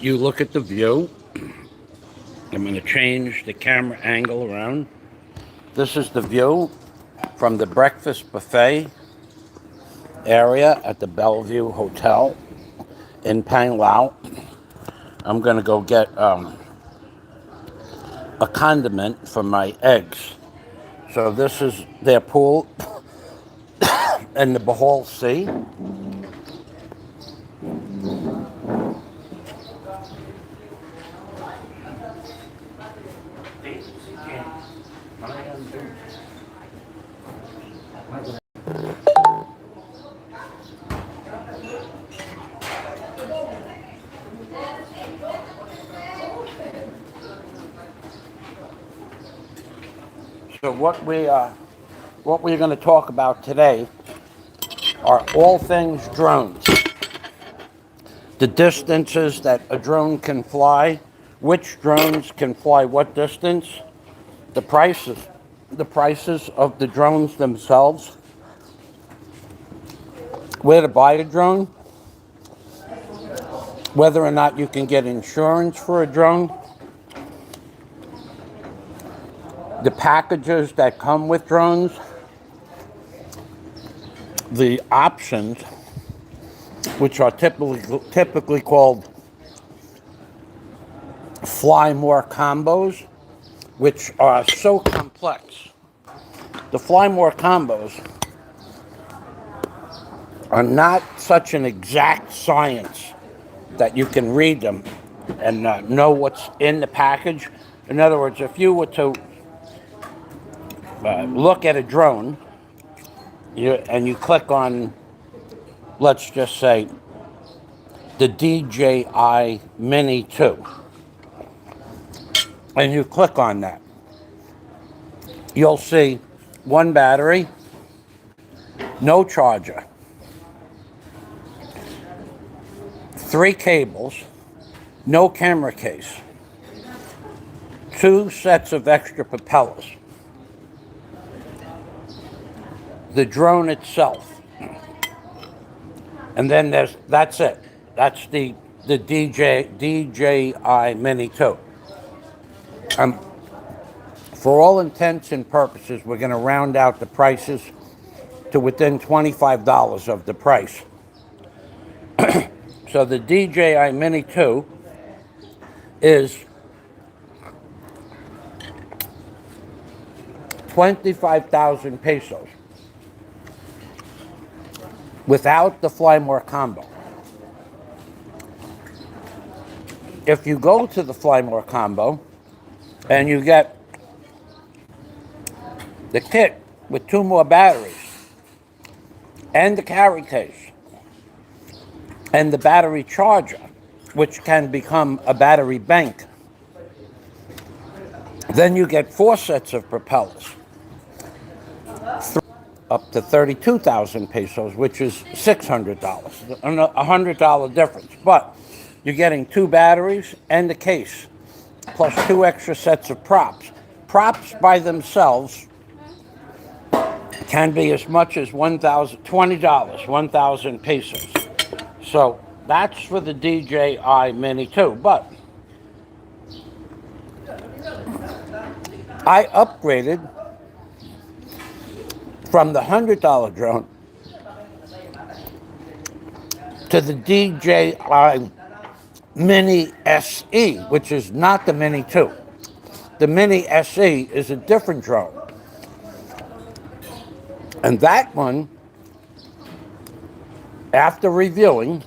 You look at the view. I'm going to change the camera angle around. This is the view from the breakfast buffet area at the Bellevue Hotel in Pang Lao. I'm going to go get a condiment for my eggs. So this is their pool in the Bohol Sea. So what we're going to talk about today are all things drones. The distances that a drone can fly, which drones can fly what distance, the prices of the drones themselves, where to buy a drone, whether or not you can get insurance for a drone, the packages that come with drones, the options, which are typically called fly more combos, which are so complex. The fly more combos are not such an exact science that you can read them and know what's in the package. In other words, if you were to look at a drone and you click on, let's just say, the DJI Mini 2, and you click on that, you'll see one battery, no charger, 3 cables, no camera case, 2 sets of extra propellers, the drone itself, and then that's it. That's the DJI Mini 2. For all intents and purposes, we're going to round out the prices to within $25 of the price. So the DJI Mini 2 is 25,000 pesos without the Fly More combo. If you go to the Fly More combo and you get the kit with 2 more batteries and the carry case and the battery charger, which can become a battery bank, then you get 4 sets of propellers, up to 32,000 pesos, which is $600, a $100 difference. But you're getting 2 batteries and the case, plus 2 extra sets of props. Props by themselves can be as much as $20, 1,000 pesos. So that's for the DJI Mini 2. But I upgraded from the $100 drone to the DJI Mini SE, which is not the Mini 2. The Mini SE is a different drone. And that one, after reviewing,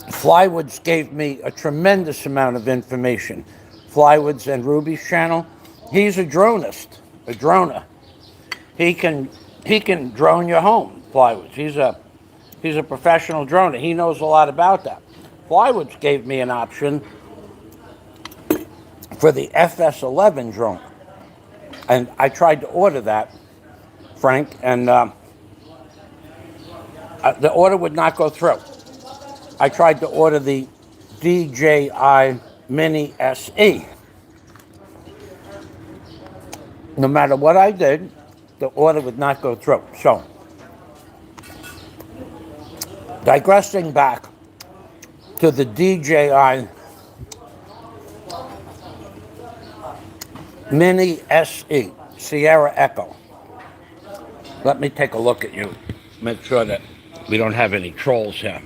Flywoods gave me a tremendous amount of information. Flywoods and Ruby's channel. He's a dronist, a droner. He can drone your home, Flywoods. He's a professional droner. He knows a lot about that. Flywoods gave me an option for the FS11 drone. And I tried to order that, Frank, and the order would not go through. I tried to order the DJI Mini SE. No matter what I did, the order would not go through. So, digressing back, to the DJI Mini SE, Sierra Echo. Let me take a look at you. Make sure that we don't have any trolls here.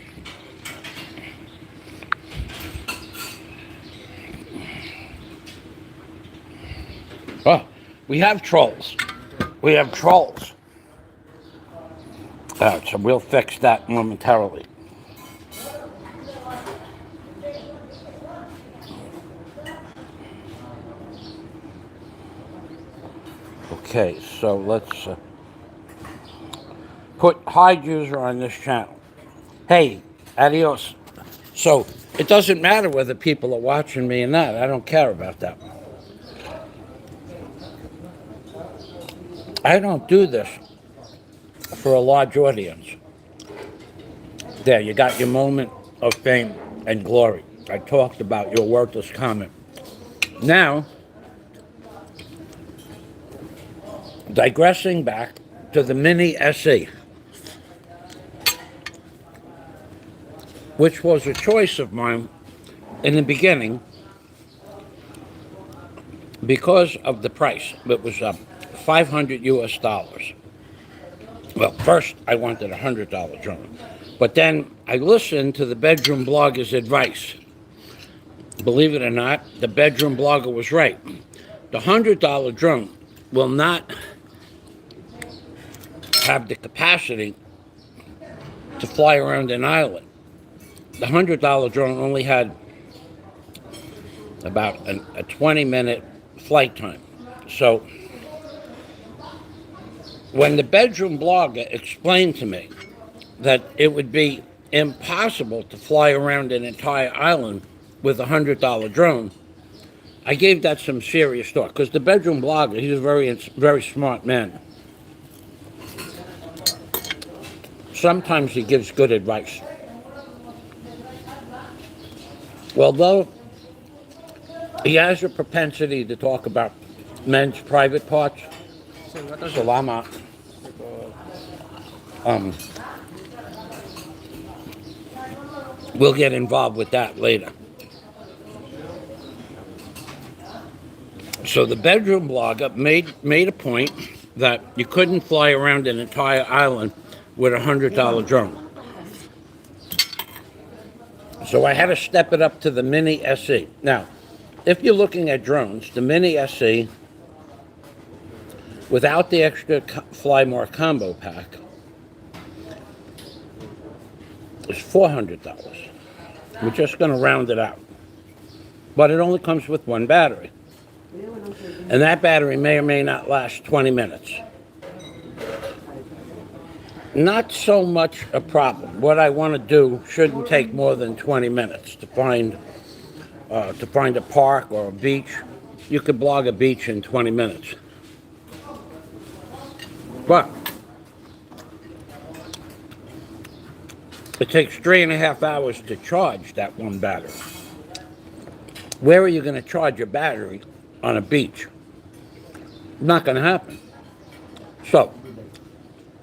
Oh, we have trolls. We have trolls. All right, so we'll fix that momentarily. Okay, so let's put hide user on this channel. Hey, adios. So it doesn't matter whether people are watching me or not. I don't care about that. I don't do this for a large audience. There, you got your moment of fame and glory. I talked about your worthless comment. Now, digressing back to the Mini SE, which was a choice of mine in the beginning because of the price. It was $500 US. Well, first I wanted a $100 drone, but then I listened to the bedroom blogger's advice. Believe it or not, the bedroom blogger was right. The $100 drone will not have the capacity to fly around an island. The $100 drone only had about a 20-minute flight time. So when the bedroom blogger explained to me that it would be impossible to fly around an entire island with a $100 drone, I gave that some serious thought, because the bedroom blogger, he's a very smart man. Sometimes he gives good advice. Although he has a propensity to talk about men's private parts, Salama. We'll get involved with that later. So the bedroom blogger made a point that you couldn't fly around an entire island with a $100 drone. So I had to step it up to the Mini SE. Now, if you're looking at drones, the Mini SE, without the extra Fly More combo pack, is $400. We're just going to round it out. But it only comes with one battery. And that battery may or may not last 20 minutes. Not so much a problem. What I want to do shouldn't take more than 20 minutes to find a park or a beach. You could blog a beach in 20 minutes. But it takes 3.5 hours to charge that one battery. Where are you going to charge your battery on a beach? Not going to happen. So,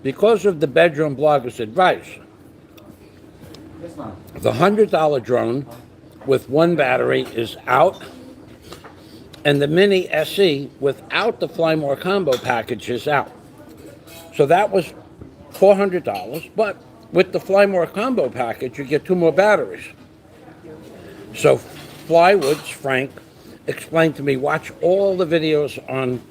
because of the bedroom blogger's advice, the $100 drone with one battery is out, and the Mini SE without the Fly More combo package is out. So that was $400, but with the Fly More combo package, you get 2 more batteries. So Flywoods Frank explained to me, watch all the videos on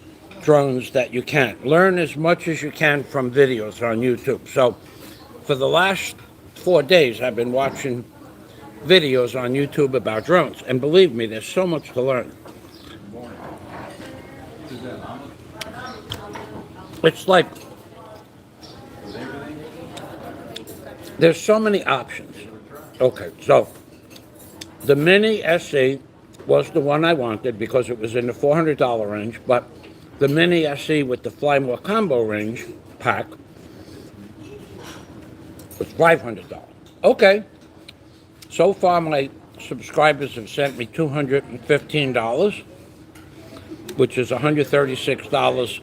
drones that you can. Learn as much as you can from videos on YouTube. So for the last 4 days, I've been watching videos on YouTube about drones. And believe me, there's so much to learn. It's like, there's so many options. Okay, so the Mini SE was the one I wanted because it was in the $400 range, but the Mini SE with the Fly More combo range pack was $500. Okay. So far, my subscribers have sent me $215, which is $136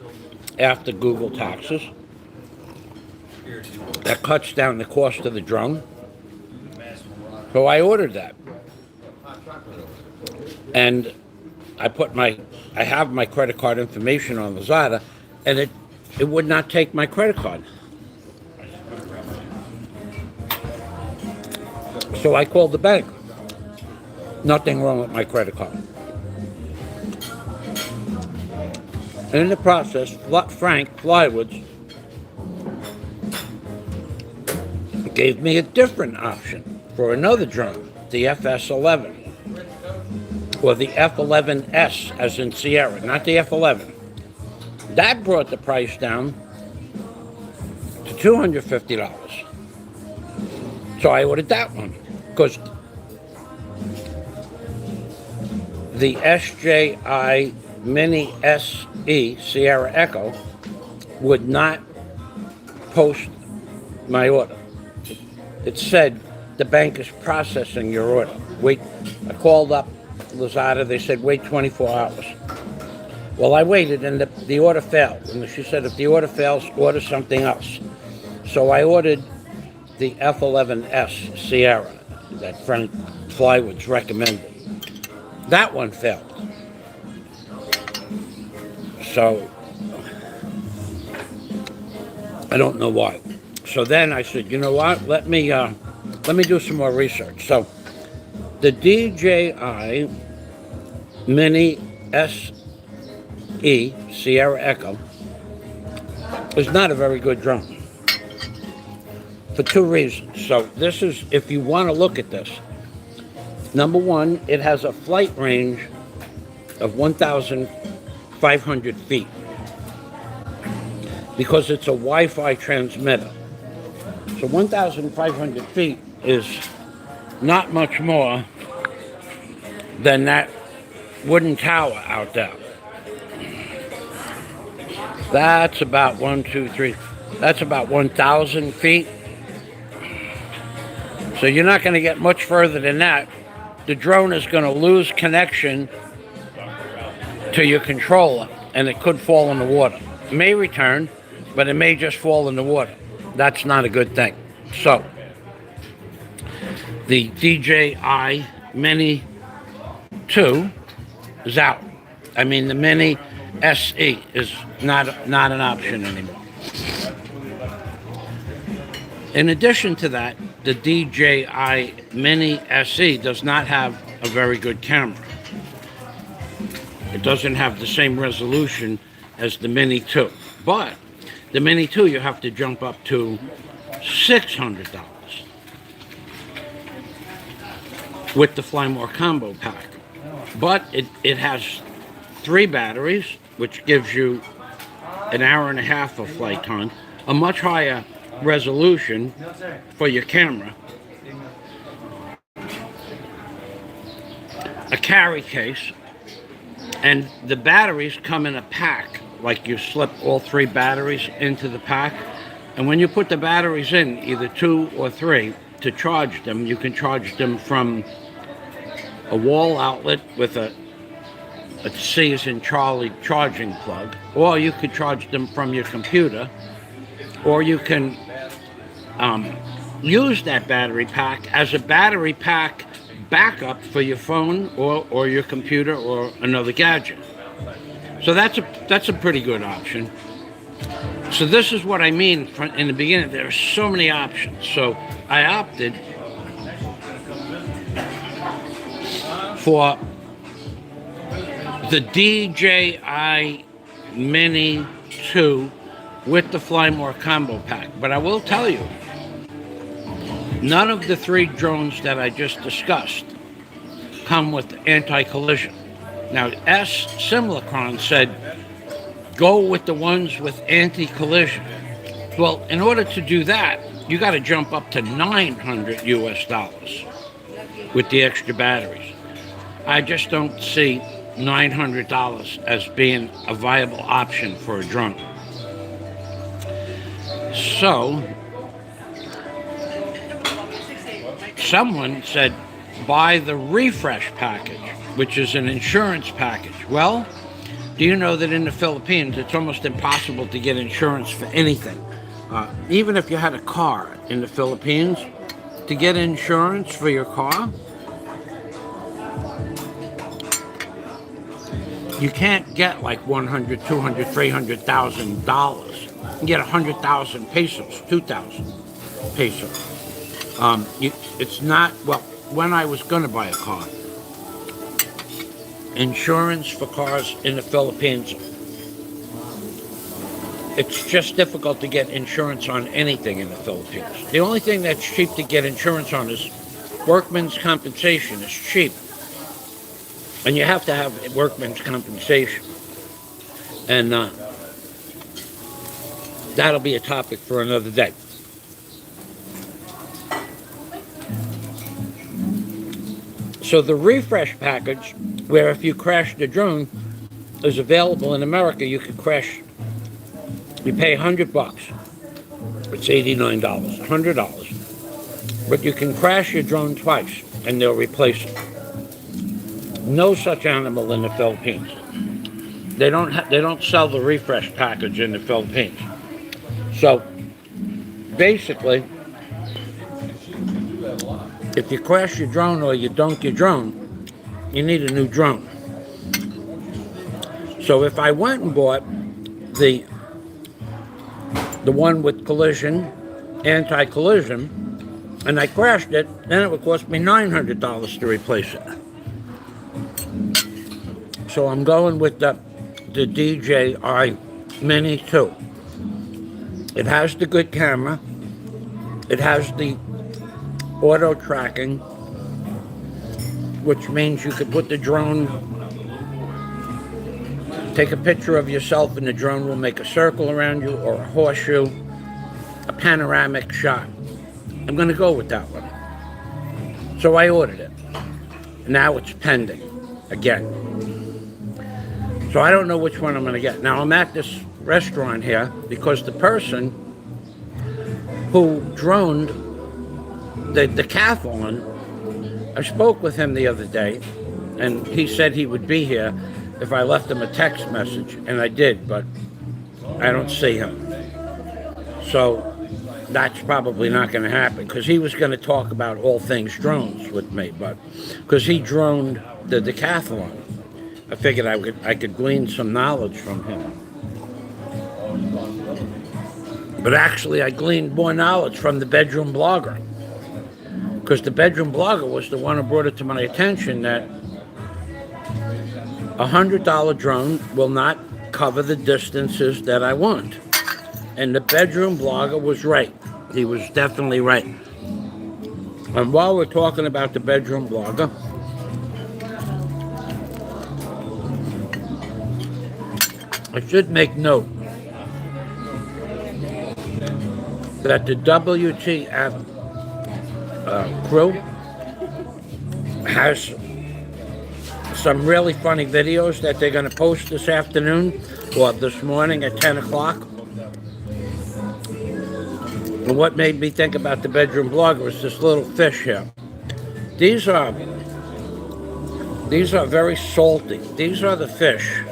after Google taxes. That cuts down the cost of the drone. So I ordered that. And I have my credit card information on Lazada, and it would not take my credit card. So I called the bank. Nothing wrong with my credit card. And in the process, Frank Flywoods gave me a different option for another drone, the FS11. Or the F11S, as in Sierra, not the F11. That brought the price down to $250. So I ordered that one, because the SJI Mini SE Sierra Echo would not post my order. It said the bank is processing your order. Wait, I called up Lazada, they said wait 24 hours. Well, I waited, and the order failed. And she said, if the order fails, order something else. So I ordered the F11S Sierra that Frank Flywoods recommended. That one failed. So I don't know why. So then I said, you know what? Let me do some more research. So the DJI Mini SE Sierra Echo is not a very good drone for two reasons. So this is, if you want to look at this, number one, it has a flight range of 1,500 feet because it's a Wi-Fi transmitter. So 1,500 feet is not much more than that wooden tower out there. That's about 1,000 feet. So you're not going to get much further than that. The drone is going to lose connection to your controller, and it could fall in the water. It may return, but it may just fall in the water. That's not a good thing. So the DJI Mini 2 is out. I mean, the Mini SE is not an option anymore. In addition to that, the DJI Mini SE does not have a very good camera. It doesn't have the same resolution as the Mini 2. But the Mini 2, you have to jump up to $600 with the Fly More Combo Pack. But it has 3 batteries, which gives you an hour and a half of flight time, a much higher resolution for your camera, a carry case, and the batteries come in a pack. Like, you slip all 3 batteries into the pack, and when you put the batteries in, either 2 or 3, to charge them, you can charge them from a wall outlet with a C as in Charlie charging plug, or you could charge them from your computer, or you can use that battery pack as a battery pack backup for your phone or your computer or another gadget. So that's a pretty good option. So this is what I mean in the beginning. There are so many options. So I opted for the DJI Mini 2 with the Fly More Combo Pack. But I will tell you, none of the 3 drones that I just discussed come with anti-collision. Now, S. Simulacron said, go with the ones with anti-collision. Well, in order to do that, you got to jump up to $900 US with the extra batteries. I just don't see $900 as being a viable option for a drone. So, someone said, buy the refresh package, which is an insurance package. Well, do you know that in the Philippines, it's almost impossible to get insurance for anything? Even if you had a car in the Philippines, to get insurance for your car, you can't get like 100, 200, $300,000. You can get 100,000 pesos, 2,000 pesos. It's not, well, when I was going to buy a car, insurance for cars in the Philippines, it's just difficult to get insurance on anything in the Philippines. The only thing that's cheap to get insurance on is workman's compensation. It's cheap. And you have to have workman's compensation. And that'll be a topic for another day. So the refresh package, where if you crash the drone, is available in America. You could crash, you pay $100. It's $89, $100. But you can crash your drone twice, and they'll replace it. No such animal in the Philippines. They don't sell the refresh package in the Philippines. So basically, if you crash your drone or you dunk your drone, you need a new drone. So if I went and bought the one with collision, anti-collision, and I crashed it, then it would cost me $900 to replace it. So I'm going with the DJI Mini 2. It has the good camera. It has the auto tracking, which means you could put the drone, take a picture of yourself and the drone will make a circle around you, or a horseshoe, a panoramic shot. I'm going to go with that one. So I ordered it. Now it's pending again. So I don't know which one I'm going to get. Now I'm at this restaurant here because the person who droned the decathlon, I spoke with him the other day, and he said he would be here if I left him a text message, and I did, but I don't see him. So that's probably not going to happen, because he was going to talk about all things drones with me, but because he droned the decathlon, I figured I could glean some knowledge from him. But actually, I gleaned more knowledge from the bedroom blogger, because the bedroom blogger was the one who brought it to my attention that a $100 drone will not cover the distances that I want. And the bedroom blogger was right. He was definitely right. And while we're talking about the bedroom blogger, I should make note that the WTF crew has some really funny videos that they're going to post this afternoon or this morning at 10 o'clock. And what made me think about the bedroom blogger was this little fish here. These are very salty. These are the fish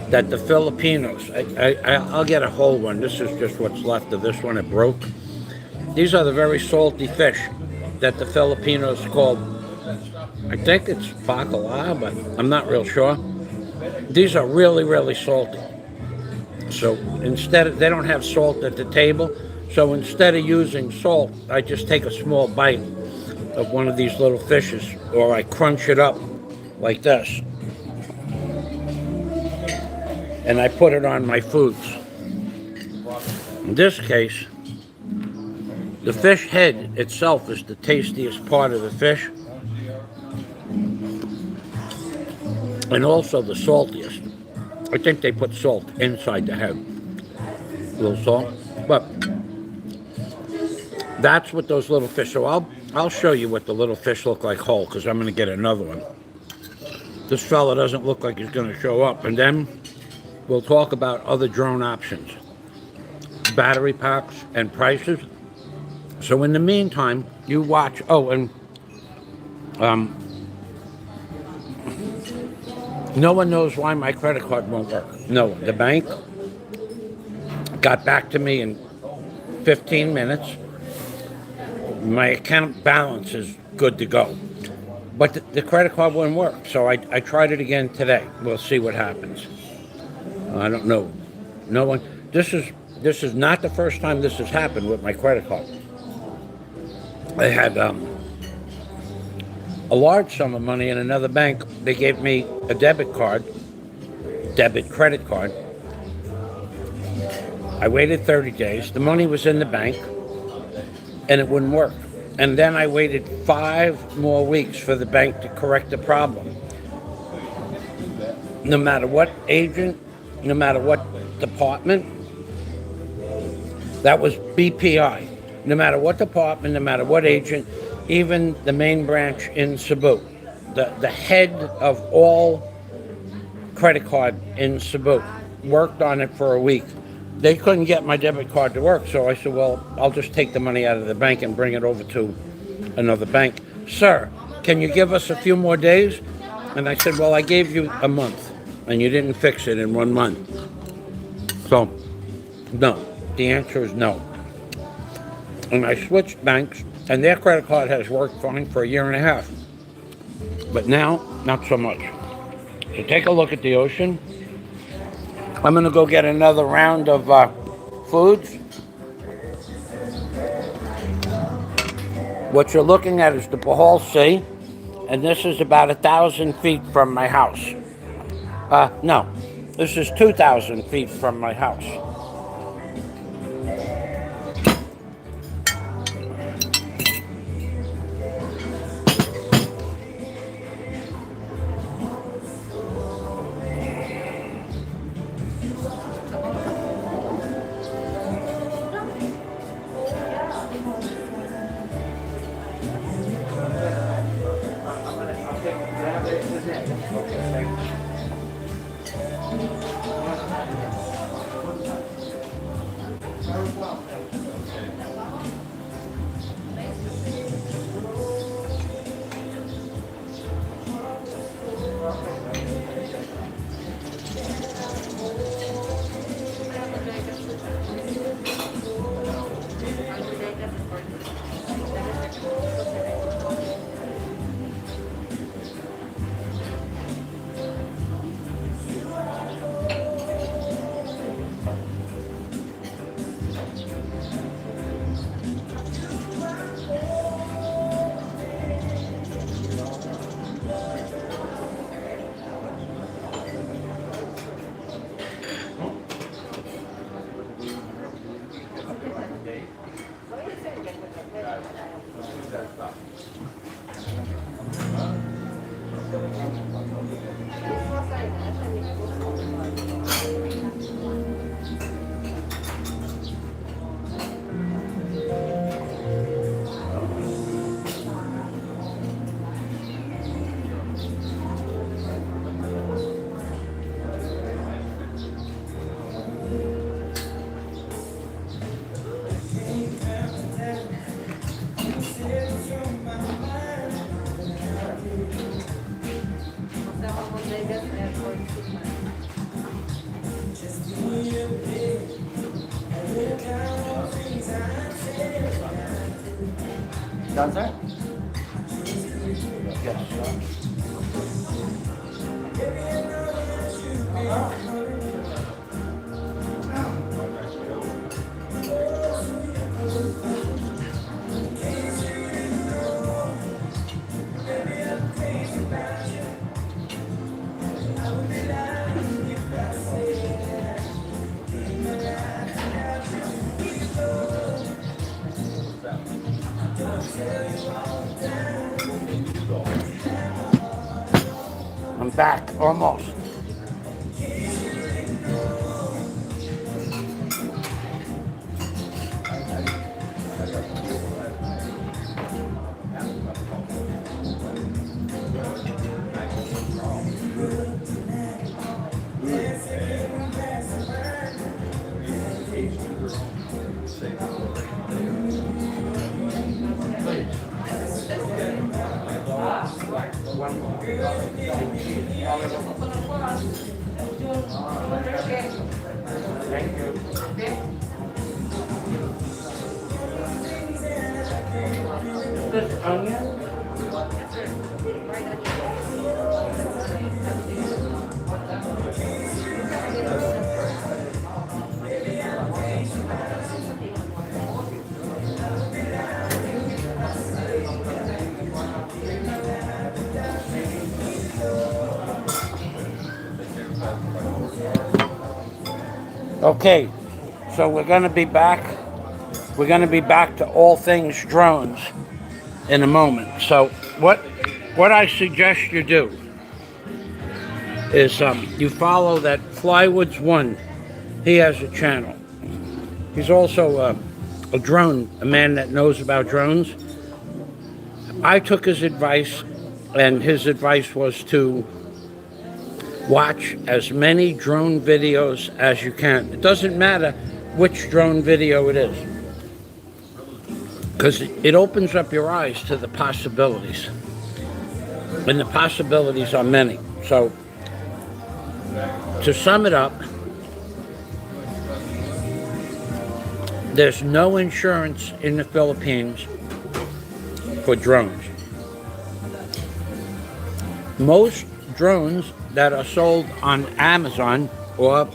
that the Filipinos, I'll get a whole one. This is just what's left of this one. It broke. These are the very salty fish that the Filipinos call, I think it's bacala, but I'm not real sure. These are really, really salty. So they don't have salt at the table. So instead of using salt, I just take a small bite of one of these little fishes, or I crunch it up like this. And I put it on my foods. In this case, the fish head itself is the tastiest part of the fish, and also the saltiest. I think they put salt inside the head, a little salt, but that's what those little fish. So I'll show you what the little fish look like whole, because I'm going to get another one. This fella doesn't look like he's going to show up, and then we'll talk about other drone options, battery packs, and prices. So in the meantime, you watch. Oh, and no one knows why my credit card won't work. No one. The bank got back to me in 15 minutes. My account balance is good to go. But the credit card wouldn't work, so I tried it again today. We'll see what happens. I don't know. No one. This is not the first time this has happened with my credit card. I had a large sum of money in another bank. They gave me a debit credit card. I waited 30 days. The money was in the bank, and it wouldn't work. And then I waited 5 more weeks for the bank to correct the problem. No matter what agent, no matter what department, that was BPI. No matter what department, no matter what agent, even the main branch in Cebu, the head of all credit card in Cebu, worked on it for a week. They couldn't get my debit card to work, so I said, well, I'll just take the money out of the bank and bring it over to another bank. Sir, can you give us a few more days? And I said, well, I gave you a month, and you didn't fix it in 1 month. So, no. The answer is no. And I switched banks, and their credit card has worked fine for 1.5 years. But now, not so much. So take a look at the ocean. I'm going to go get another round of foods. What you're looking at is the Bohol Sea, and this is about 1,000 feet from my house. No, this is 2,000 feet from my house. Done, sir? Yes. I'm back, almost. Thank you. this onion? Okay, so we're going to be back. We're going to be back to all things drones in a moment. So what I suggest you do is you follow that Flywoods One. He has a channel. He's also a man that knows about drones. I took his advice, and his advice was to watch as many drone videos as you can. It doesn't matter which drone video it is, because it opens up your eyes to the possibilities. And the possibilities are many. So, to sum it up, there's no insurance in the Philippines for drones. Most drones that are sold on Amazon or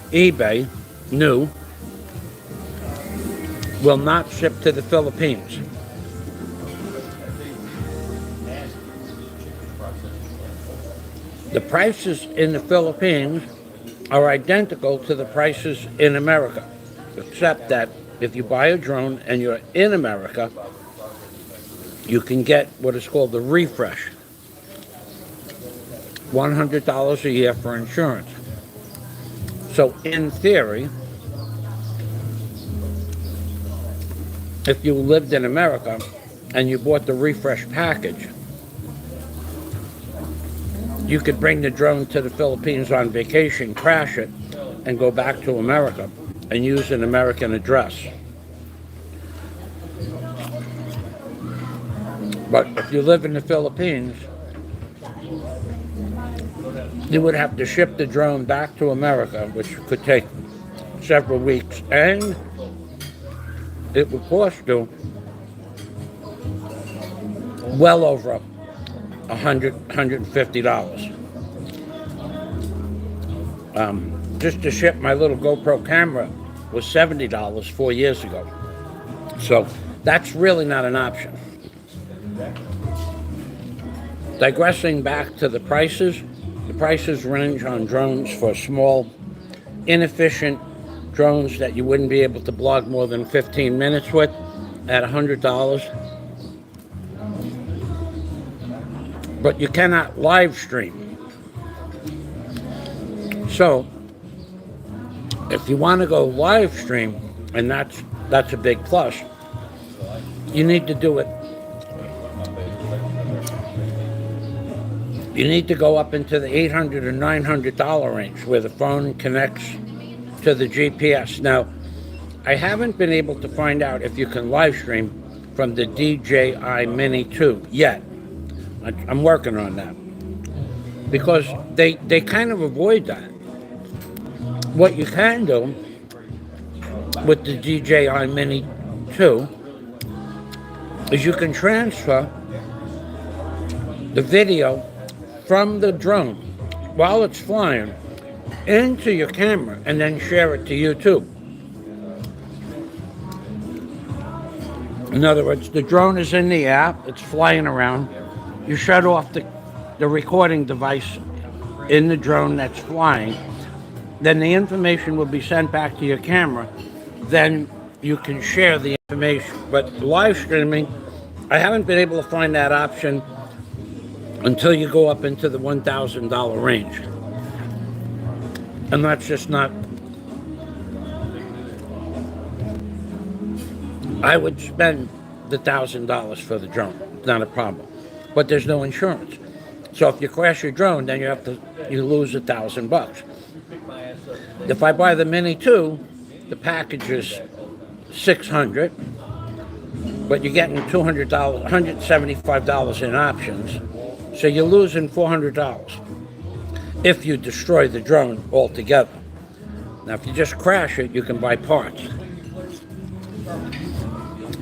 eBay, new, will not ship to the Philippines. The prices in the Philippines are identical to the prices in America, except that if you buy a drone and you're in America, you can get what is called the refresh. $100 a year for insurance. So in theory, if you lived in America and you bought the refresh package, you could bring the drone to the Philippines on vacation, crash it, and go back to America and use an American address. But if you live in the Philippines, you would have to ship the drone back to America, which could take several weeks, and it would cost you well over $150. Just to ship my little GoPro camera was $70 4 years ago. So that's really not an option. Digressing back to the prices range on drones for small, inefficient drones that you wouldn't be able to blog more than 15 minutes with at $100. But you cannot live stream. So, if you want to go live stream, and that's a big plus, you need to do it. You need to go up into the $800 or $900 range where the phone connects to the GPS. Now, I haven't been able to find out if you can live stream from the DJI Mini 2 yet. I'm working on that because they kind of avoid that. What you can do with the DJI Mini 2 is you can transfer the video from the drone while it's flying into your camera and then share it to YouTube. In other words, the drone is in the air, it's flying around. You shut off the recording device in the drone that's flying. Then the information will be sent back to your camera. Then you can share the information. But live streaming, I haven't been able to find that option until you go up into the $1,000 range. And that's just not... I would spend the $1,000 for the drone, not a problem. But there's no insurance. So if you crash your drone, then you lose $1,000. If I buy the Mini 2, the package is $600, but you're getting $200, $175 in options. So you're losing $400 if you destroy the drone altogether. Now, if you just crash it, you can buy parts.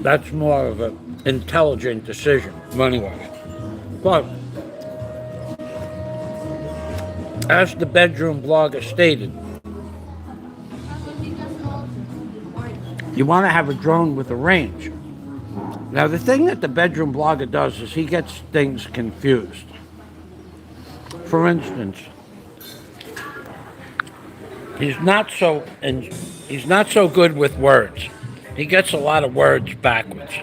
That's more of a intelligent decision, money-wise. But as the bedroom blogger stated, you want to have a drone with a range. Now, the thing that the bedroom blogger does is he gets things confused. For instance, he's not so good with words. He gets a lot of words backwards.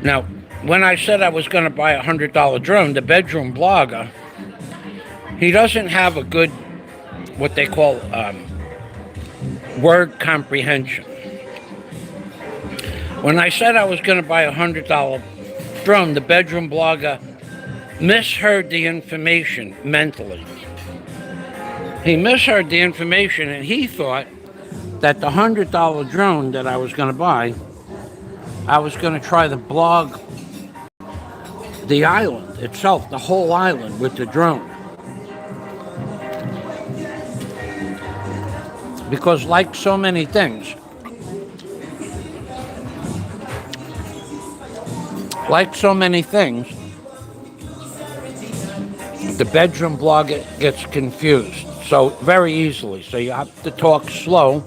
Now, when I said I was going to buy a $100 drone, the bedroom blogger, he doesn't have a good, what they call word comprehension. When I said I was going to buy a $100 drone, the bedroom blogger misheard the information mentally. He misheard the information, and he thought that the $100 drone that I was going to buy, I was going to try to blog the island itself, the whole island, with the drone. Because like so many things, the bedroom blogger gets confused so very easily. So you have to talk slow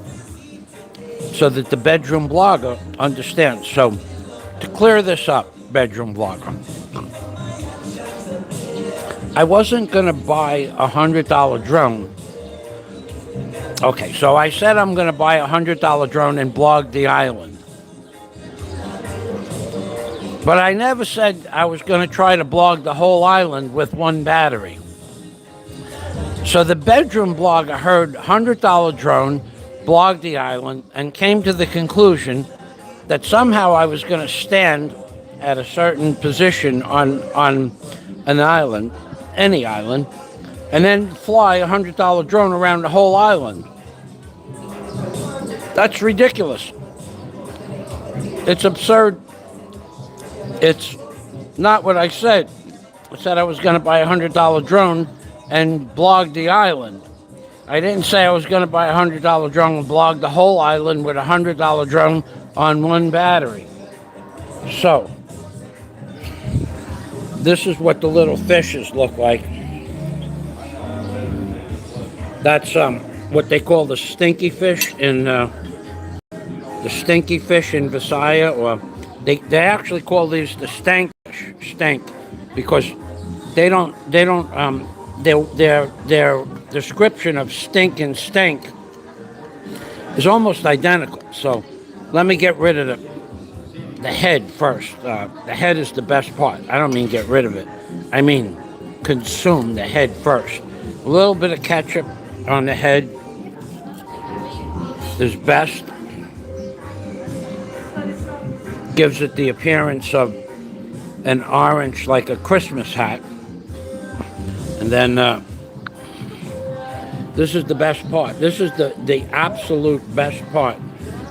so that the bedroom blogger understands. So to clear this up, bedroom blogger, I wasn't going to buy a $100 drone. Okay, so I said I'm going to buy a $100 drone and blog the island. But I never said I was going to try to blog the whole island with one battery. So the bedroom blogger heard $100 drone, blog the island, and came to the conclusion that somehow I was going to stand at a certain position on an island, any island, and then fly a $100 drone around the whole island. That's ridiculous. It's absurd. It's not what I said. I said I was going to buy a $100 drone and blog the island. I didn't say I was going to buy a $100 drone and blog the whole island with a $100 drone on one battery. So, this is what the little fishes look like. That's what they call the stinky fish in Visaya, or they actually call these the stank because their description of stink and stank is almost identical. So let me get rid of the head first. The head is the best part. I don't mean get rid of it. I mean consume the head first. A little bit of ketchup on the head is best. Gives it the appearance of an orange, like a Christmas hat. And then this is the best part. This is the absolute best part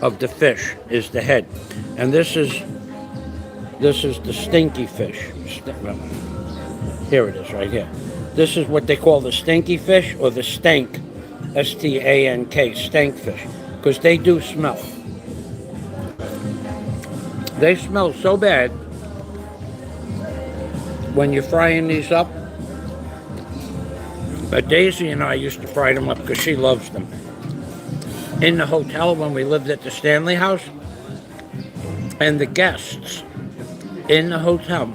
of the fish, is the head. And this is the stinky fish. Here it is, right here. This is what they call the stinky fish, or the stank, S-T-A-N-K, stank fish, because they do smell. They smell so bad when you're frying these up. But Daisy and I used to fry them up because she loves them. In the hotel when we lived at the Stanley House, and the guests in the hotel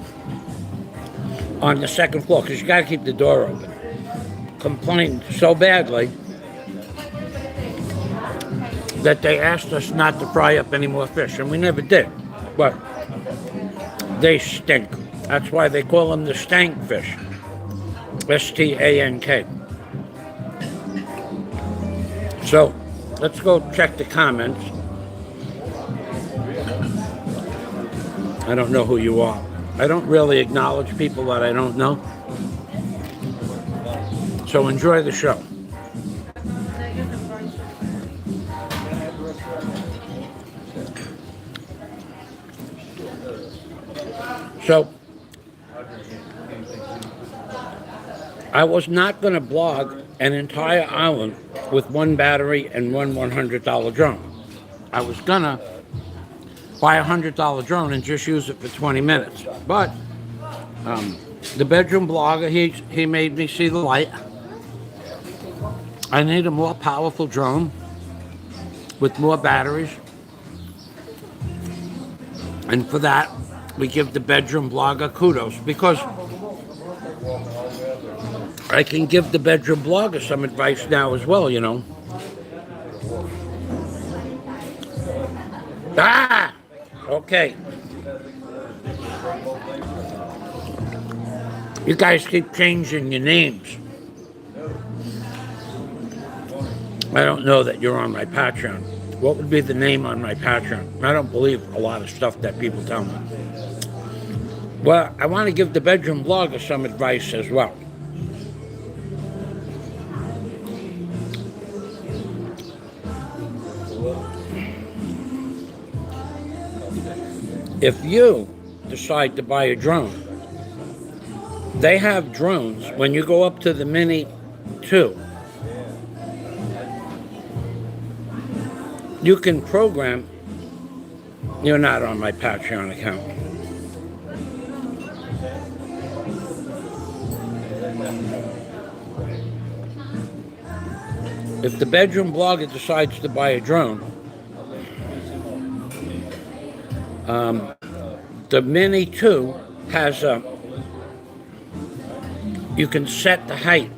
on the second floor, because you got to keep the door open, complained so badly that they asked us not to fry up any more fish, and we never did. But they stink. That's why they call them the stank fish. S-T-A-N-K. So, let's go check the comments. I don't know who you are. I don't really acknowledge people that I don't know. So enjoy the show. So, I was not going to blog an entire island with one battery and one $100 drone. I was going to buy a $100 drone and just use it for 20 minutes. But the bedroom blogger, he made me see the light. I need a more powerful drone with more batteries. And for that, we give the bedroom blogger kudos, because I can give the bedroom blogger some advice now as well, you know. Ah! Okay. You guys keep changing your names. I don't know that you're on my Patreon. What would be the name on my Patreon? I don't believe a lot of stuff that people tell me. Well, I want to give the bedroom blogger some advice as well. If you decide to buy a drone, they have drones when you go up to the Mini 2. You can program. You're not on my Patreon account. If the bedroom blogger decides to buy a drone, the Mini 2 has you can set the height.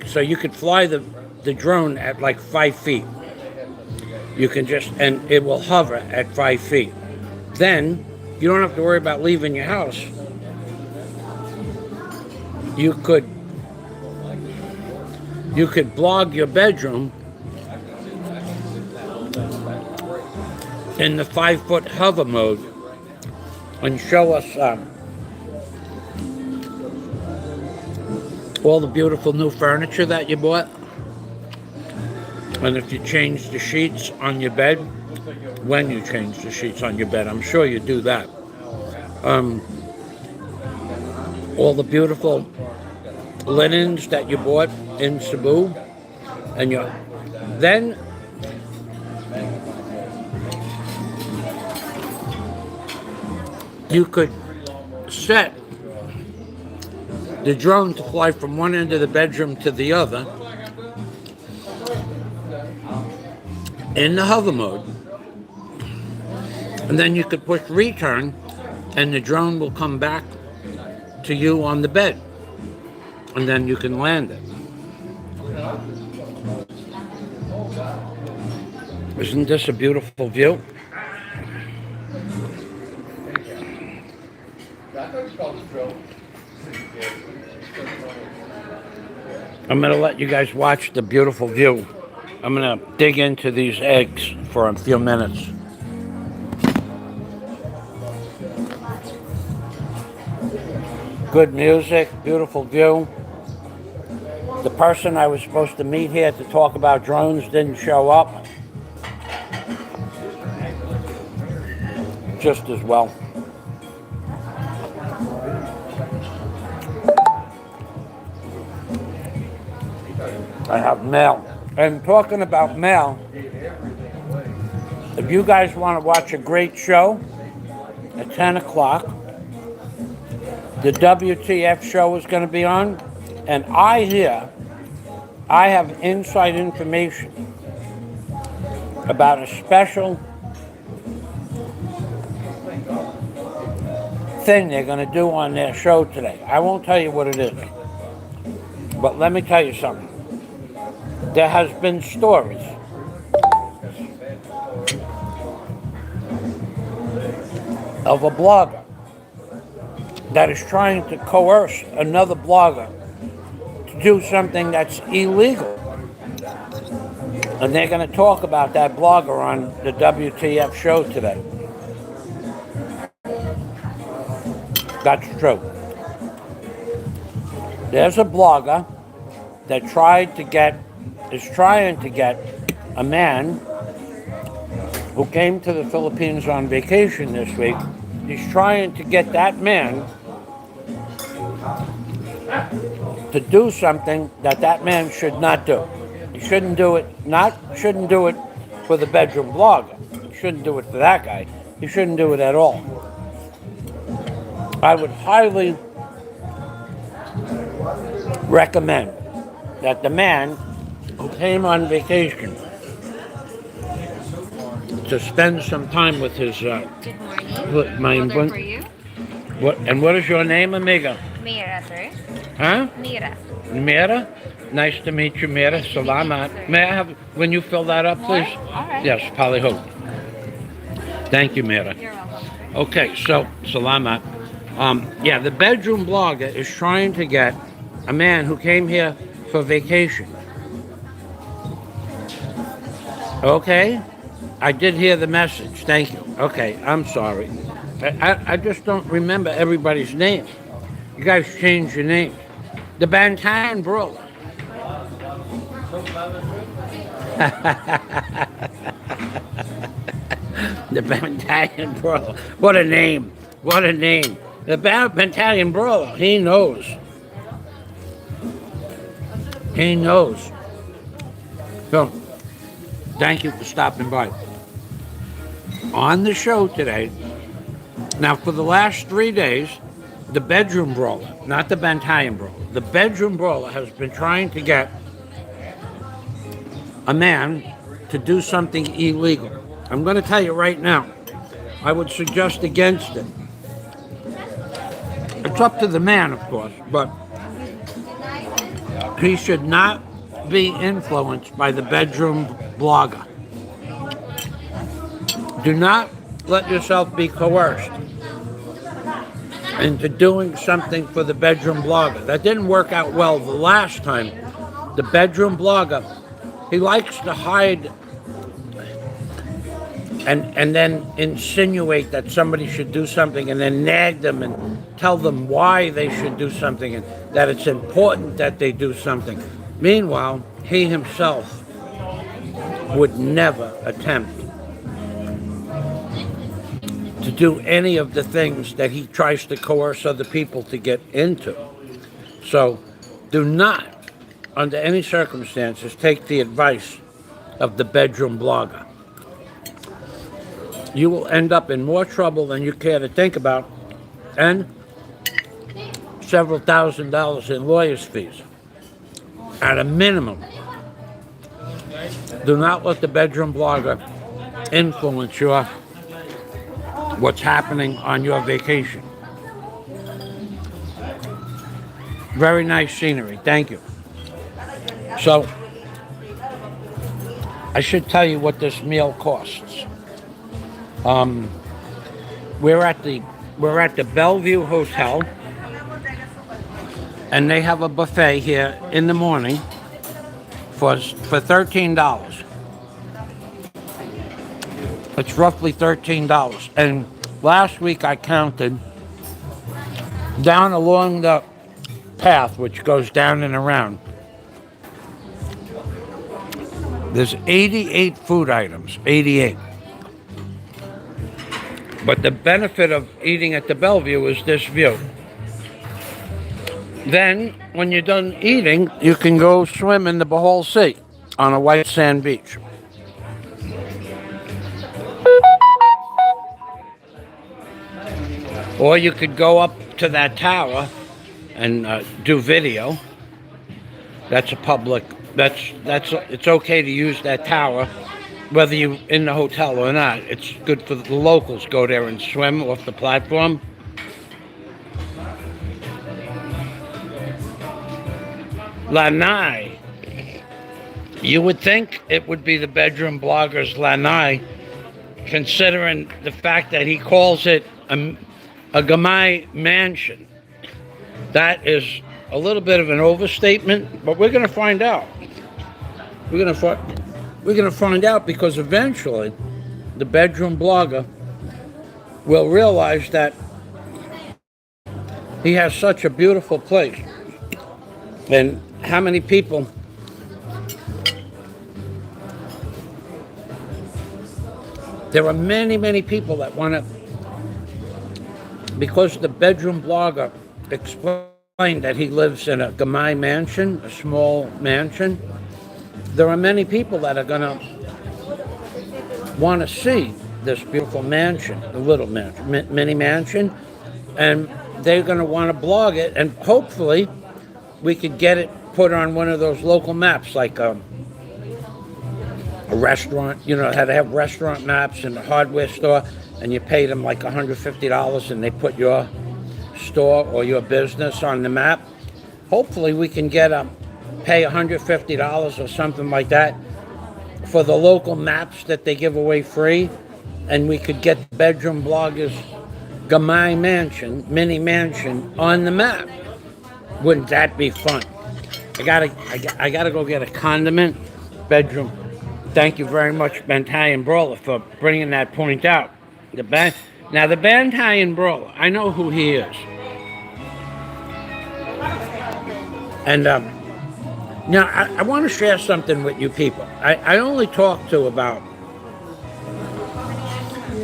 So you could fly the drone at like 5 feet. You can and it will hover at 5 feet. Then you don't have to worry about leaving your house. You could blog your bedroom in the 5-foot hover mode and show us all the beautiful new furniture that you bought. And if you change the sheets on your bed, when you change the sheets on your bed, I'm sure you do that. All the beautiful linens that you bought in Cebu, and then you could set the drone to fly from one end of the bedroom to the other in the hover mode. And then you could push return and the drone will come back to you on the bed. And then you can land it. Isn't this a beautiful view? I'm going to let you guys watch the beautiful view. I'm going to dig into these eggs for a few minutes. Good music, beautiful view. The person I was supposed to meet here to talk about drones didn't show up. Just as well. I have mail. And talking about mail, if you guys want to watch a great show at 10 o'clock, the WTF show is going to be on, and I have inside information about a special thing they're going to do on their show today. I won't tell you what it is, but let me tell you something. There has been stories of a blogger that is trying to coerce another blogger to do something that's illegal. And they're going to talk about that blogger on the WTF show today. That's true. There's a blogger that is trying to get a man who came to the Philippines on vacation this week. He's trying to get that man to do something that man should not do. He shouldn't do it for the bedroom blogger. He shouldn't do it for that guy. He shouldn't do it at all. I would highly recommend that the man who came on vacation to spend some time with his Good morning. my For you? what is your name, amiga? Mira, sir. Huh? Mira. Mira? Nice to meet you, Mira. Salamat. May I have, when you fill that up, please? All right. Yes, Paliho. Thank you, Mira. You're welcome. Okay, so, Salamat. Yeah, the bedroom blogger is trying to get a man who came here for vacation. Okay? I did hear the message. Thank you. Okay, I'm sorry. I just don't remember everybody's name. You guys changed your name. The Bantan Brawler. The Battalion Brawler. What a name. What a name. The Battalion Brawler. He knows. He knows. So, thank you for stopping by. On the show today, now for the last 3 days, the Bedroom Brawler, not the Battalion Brawler, the Bedroom Brawler has been trying to get a man to do something illegal. I'm going to tell you right now, I would suggest against it. It's up to the man, of course, but he should not be influenced by the Bedroom Blogger. Do not let yourself be coerced into doing something for the Bedroom Blogger. That didn't work out well the last time. The Bedroom Blogger, he likes to hide and then insinuate that somebody should do something and then nag them and tell them why they should do something and that it's important that they do something. Meanwhile, he himself would never attempt to do any of the things that he tries to coerce other people to get into. So do not, under any circumstances, take the advice of the Bedroom Blogger. You will end up in more trouble than you care to think about, and several $1,000s in lawyer's fees. At a minimum, do not let the Bedroom Blogger influence what's happening on your vacation. Very nice scenery, thank you. So, I should tell you what this meal costs. We're at the Bellevue Hotel, and they have a buffet here in the morning for $13. It's roughly $13. And last week I counted down along the path, which goes down and around. There's 88 food items, 88. But the benefit of eating at the Bellevue is this view. Then, when you're done eating, you can go swim in the Bohol Sea on a white sand beach. Or you could go up to that tower and do video. That's a public. It's okay to use that tower, whether you're in the hotel or not. It's good for the locals. Go there and swim off the platform. Lanai. You would think it would be the Bedroom Blogger's Lanai, considering the fact that he calls it a Gamai mansion. That is a little bit of an overstatement, but we're going to find out. We're going to find out, because eventually the Bedroom Blogger will realize that he has such a beautiful place. And how many people there are many people that want to, because the Bedroom Blogger explained that he lives in a Gamai mansion, a small mansion. There are many people that are going to want to see this beautiful mansion, a little mansion, mini mansion, and they're going to want to blog it, and hopefully we could get it put on one of those local maps, like a restaurant. You know how they have restaurant maps in the hardware store, and you pay them like $150, and they put your store or your business on the map. Hopefully we can pay $150 or something like that for the local maps that they give away free, and we could get the Bedroom Bloggers Gamay Mansion, mini mansion, on the map. Wouldn't that be fun? I gotta go get a condiment. Bedroom. Thank you very much, Bantayan Brawler, for bringing that point out. Now the Bantayan Brawler, I know who he is, and now I want to share something with you people. I only talk to about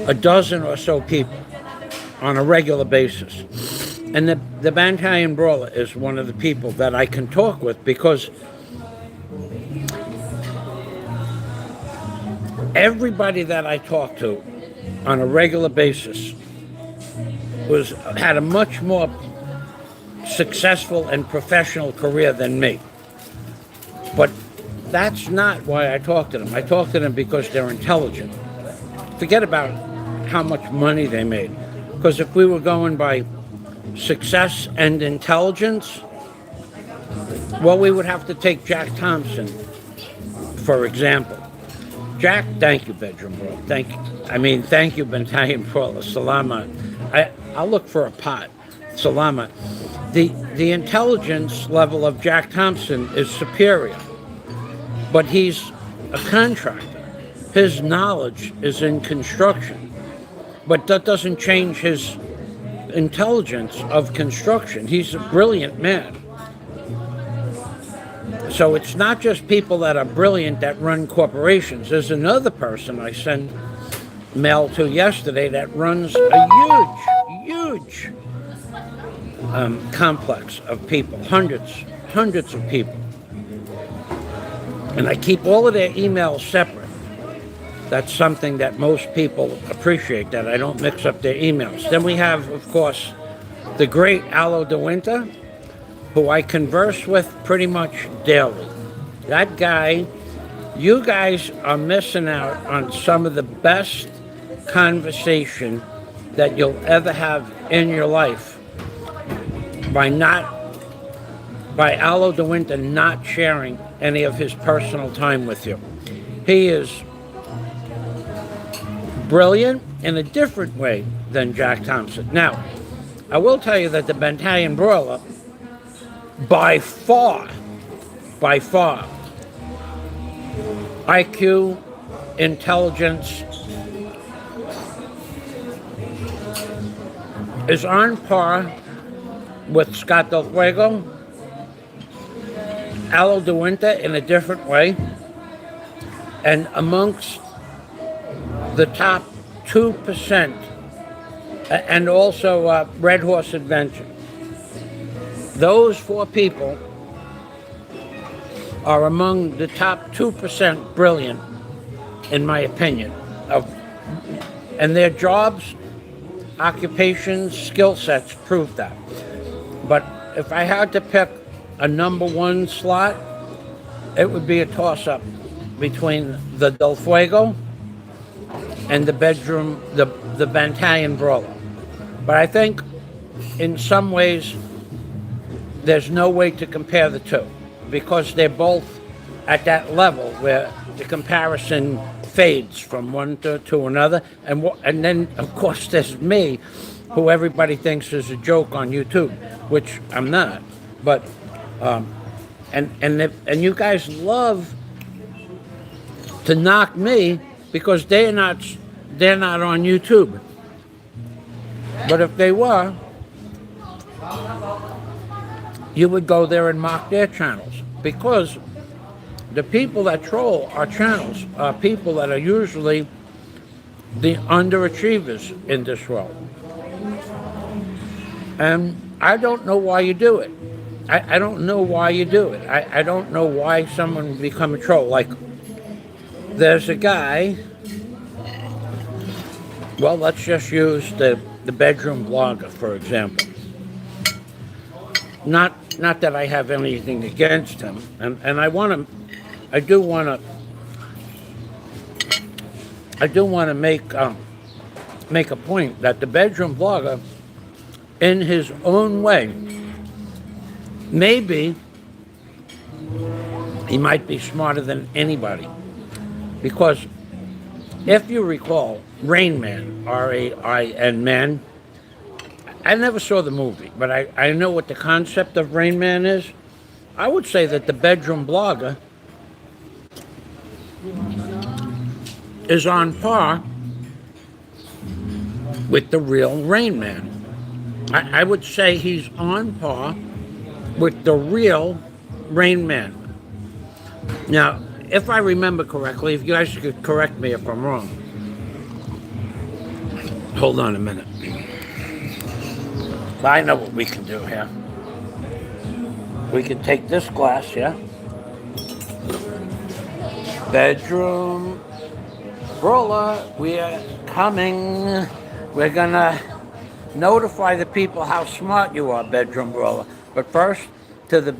a dozen or so people on a regular basis. And the Bantayan Brawler is one of the people that I can talk with, because everybody that I talk to on a regular basis had a much more successful and professional career than me. But that's not why I talk to them. I talk to them because they're intelligent. Forget about how much money they made. Because if we were going by success and intelligence, well, we would have to take Jack Thompson, for example. Jack, thank you, Bedroom Bro. Thank you, Bantayan Brawler. Salama. I'll look for a pot. Salama. The intelligence level of Jack Thompson is superior, but he's a contractor. His knowledge is in construction, but that doesn't change his intelligence of construction. He's a brilliant man. So it's not just people that are brilliant that run corporations. There's another person I sent mail to yesterday that runs a huge complex of people, hundreds of people. And I keep all of their emails separate. That's something that most people appreciate, that I don't mix up their emails. Then we have, of course, the great Alo de Winter, who I converse with pretty much daily. That guy, you guys are missing out on some of the best conversation that you'll ever have in your life by Alo de Winter not sharing any of his personal time with you. He is brilliant in a different way than Jack Thompson. Now, I will tell you that the Bantayan Brawler, by far, IQ, intelligence, is on par with Scott Del Fuego, Alo de Winter in a different way, and amongst the top 2%, and also Red Horse Adventure. Those four people are among the top 2% brilliant, in my opinion, and their jobs, occupations, skill sets prove that. But if I had to pick a number one slot, it would be a toss-up between the Del Fuego and the Bantayan Brawler. But I think in some ways there's no way to compare the two, because they're both at that level where the comparison fades from one to another. And then, of course, there's me, who everybody thinks is a joke on YouTube, which I'm not. But and you guys love to knock me because they're not on YouTube. But if they were, you would go there and mock their channels, because the people that troll our channels are people that are usually the underachievers in this world. And I don't know why you do it. I don't know why you do it. I don't know why someone would become a troll. Like, there's a guy Well, let's just use the bedroom blogger, for example. Not that I have anything against him, and I do want to make a point that the bedroom blogger, in his own way, maybe he might be smarter than anybody, because if you recall, Rain Man, Rain Man, I never saw the movie, but I know what the concept of Rain Man is. I would say that the bedroom blogger is on par with the real Rain Man. I would say he's on par with the real Rain Man. Now, if I remember correctly, if you guys could correct me if I'm wrong. Hold on a minute. I know what we can do here. We can take this glass here. Bedroom brawler, we are coming. We're gonna notify the people how smart you are, bedroom brawler. But first, to the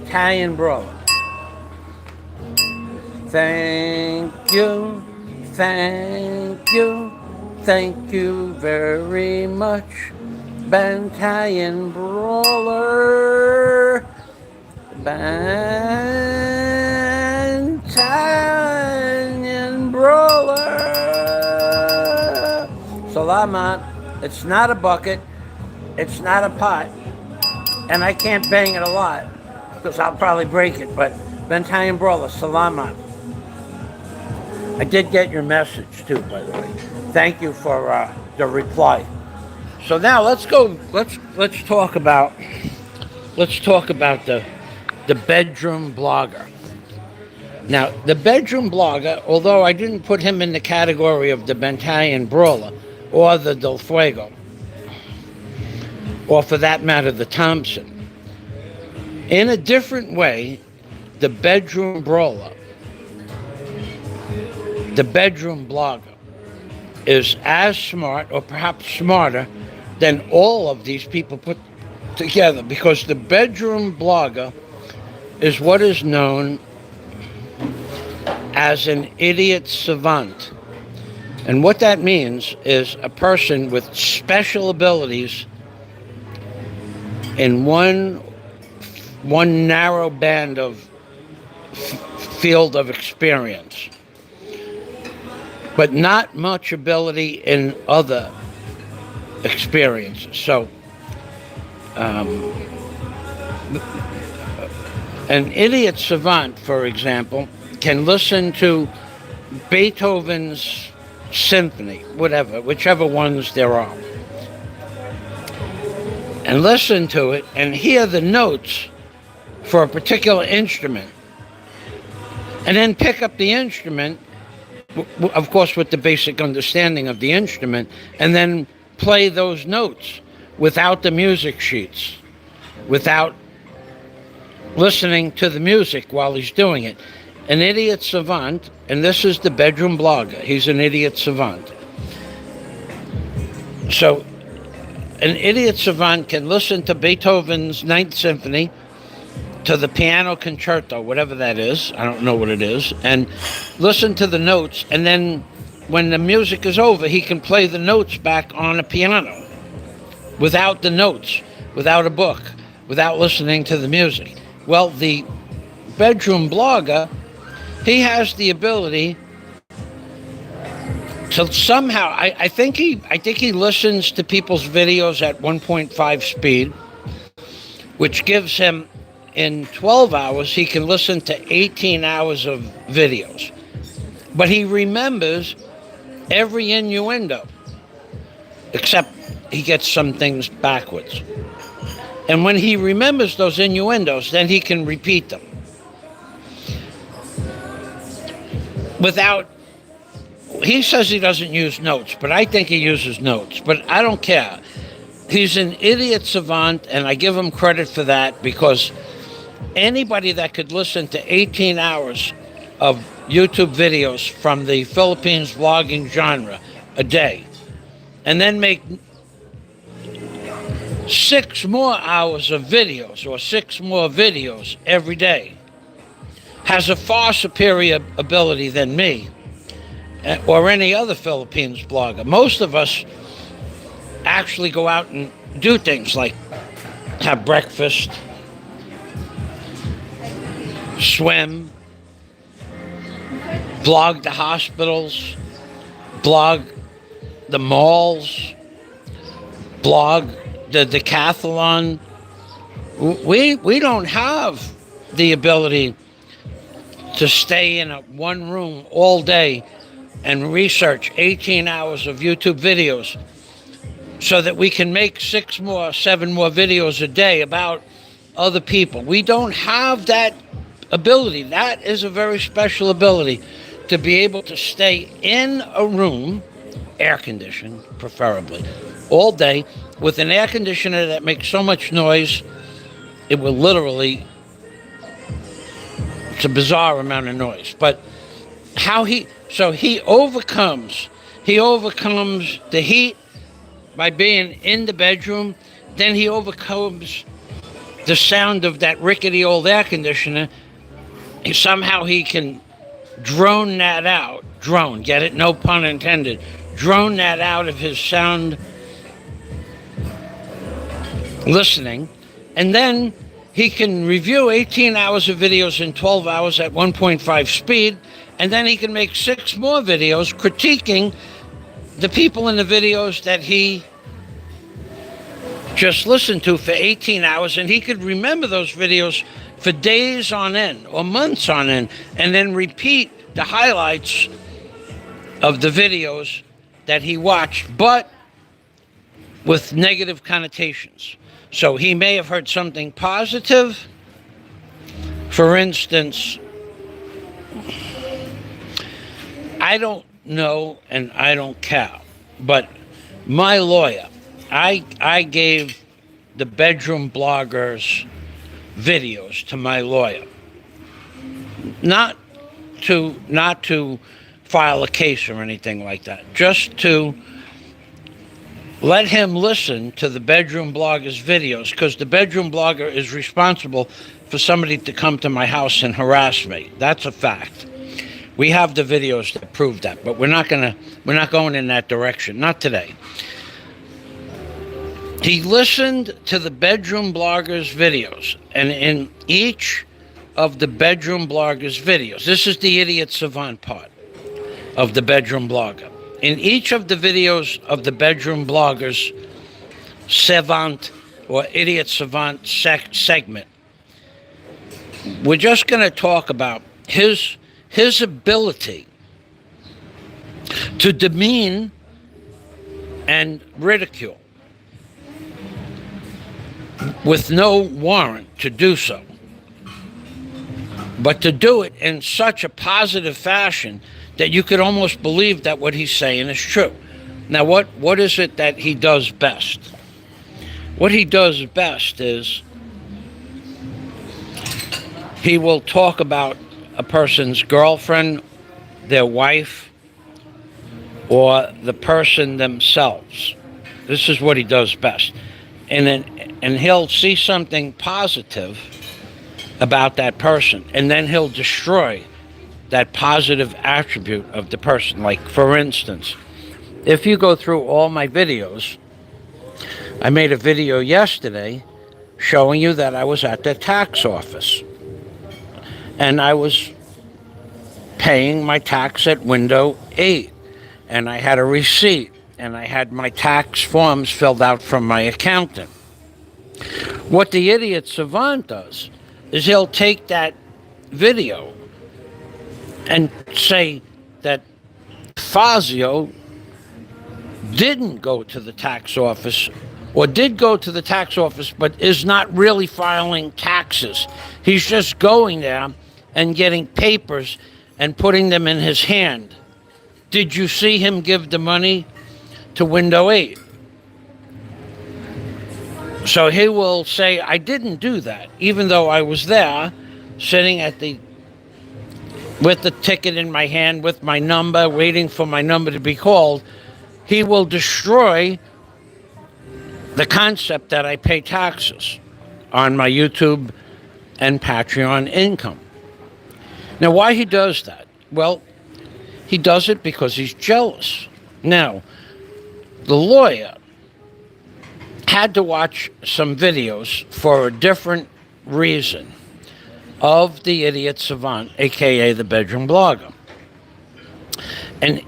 Italian brawler. Thank you, thank you, thank you very much, Bantayan Brawler. Bantayan Brawler. Salamat. It's not a bucket. It's not a pot. And I can't bang it a lot because I'll probably break it. But Bantayan Brawler, salamat. I did get your message too, by the way. Thank you for the reply. So now let's go. Let's talk about the bedroom blogger. Now the bedroom blogger, although I didn't put him in the category of the Bantayan Brawler or the Del Fuego, or for that matter the Thompson, in a different way, the bedroom brawler, the bedroom blogger, is as smart or perhaps smarter than all of these people put together, because the bedroom blogger is what is known as an idiot savant. And what that means is a person with special abilities in one narrow band of field of experience, but not much ability in other experiences. So, an idiot savant, for example, can listen to Beethoven's symphony, whichever ones there are, and listen to it and hear the notes for a particular instrument, and then pick up the instrument, of course with the basic understanding of the instrument, and then play those notes without the music sheets, without listening to the music while he's doing it. An idiot savant, and this is the bedroom blogger, he's an idiot savant. So an idiot savant can listen to Beethoven's Ninth Symphony, to the piano concerto, whatever that is, I don't know what it is, and listen to the notes, and then when the music is over, he can play the notes back on a piano without the notes, without a book, without listening to the music. Well, the bedroom blogger, he has the ability to somehow, I think he listens to people's videos at 1.5 speed, which gives him, in 12 hours, he can listen to 18 hours of videos. But he remembers every innuendo, except he gets some things backwards. And when he remembers those innuendos, then he can repeat them. He says he doesn't use notes, but I think he uses notes. But I don't care. He's an idiot savant, and I give him credit for that, because anybody that could listen to 18 hours of YouTube videos from the Philippines vlogging genre a day and then make 6 more hours of videos or 6 more videos every day has a far superior ability than me or any other Philippines blogger. Most of us actually go out and do things like have breakfast, swim, blog the hospitals, blog the malls, blog the decathlon. We don't have the ability to stay in one room all day and research 18 hours of YouTube videos so that we can make 6 more, 7 more videos a day about other people. We don't have that ability. That is a very special ability, to be able to stay in a room, air conditioned preferably, all day with an air conditioner that makes so much noise it will literally, it's a bizarre amount of noise. But he overcomes the heat by being in the bedroom. Then he overcomes the sound of that rickety old air conditioner. Somehow he can drone that out. Drone, get it? No pun intended. Drone that out of his sound listening. And then he can review 18 hours of videos in 12 hours at 1.5 speed. And then he can make 6 more videos critiquing the people in the videos that he just listened to for 18 hours. And he could remember those videos for days on end or months on end, and then repeat the highlights of the videos that he watched, but with negative connotations. So he may have heard something positive. For instance, I don't know and I don't care, but my lawyer, I gave the bedroom bloggers videos to my lawyer, not to file a case or anything like that, just to let him listen to the bedroom blogger's videos, because the bedroom blogger is responsible for somebody to come to my house and harass me. That's a fact. We have the videos that prove that, but we're not going in that direction, not today. He listened to the bedroom blogger's videos, and in each of the bedroom blogger's videos, this is the idiot savant part of the bedroom blogger. In each of the videos of the bedroom blogger's savant or idiot savant segment, we're just going to talk about his ability to demean and ridicule with no warrant to do so, but to do it in such a positive fashion that you could almost believe that what he's saying is true. Now, what is it that he does best? What he does best is he will talk about a person's girlfriend, their wife, or the person themselves. This is what he does best. And he'll see something positive about that person, and then he'll destroy that positive attribute of the person. Like, for instance, if you go through all my videos, I made a video yesterday showing you that I was at the tax office and I was paying my tax at window 8, and I had a receipt and I had my tax forms filled out from my accountant. What the idiot savant does is he'll take that video and say that Fazio didn't go to the tax office, or did go to the tax office but is not really filing taxes. He's just going there and getting papers and putting them in his hand. Did you see him give the money to window 8? So he will say, I didn't do that, even though I was there sitting with the ticket in my hand, with my number, waiting for my number to be called. he will destroy the concept that I pay taxes on my YouTube and Patreon income. Now, why he does that? Well, he does it because he's jealous. Now, the lawyer had to watch some videos for a different reason of the idiot savant, aka the bedroom blogger. And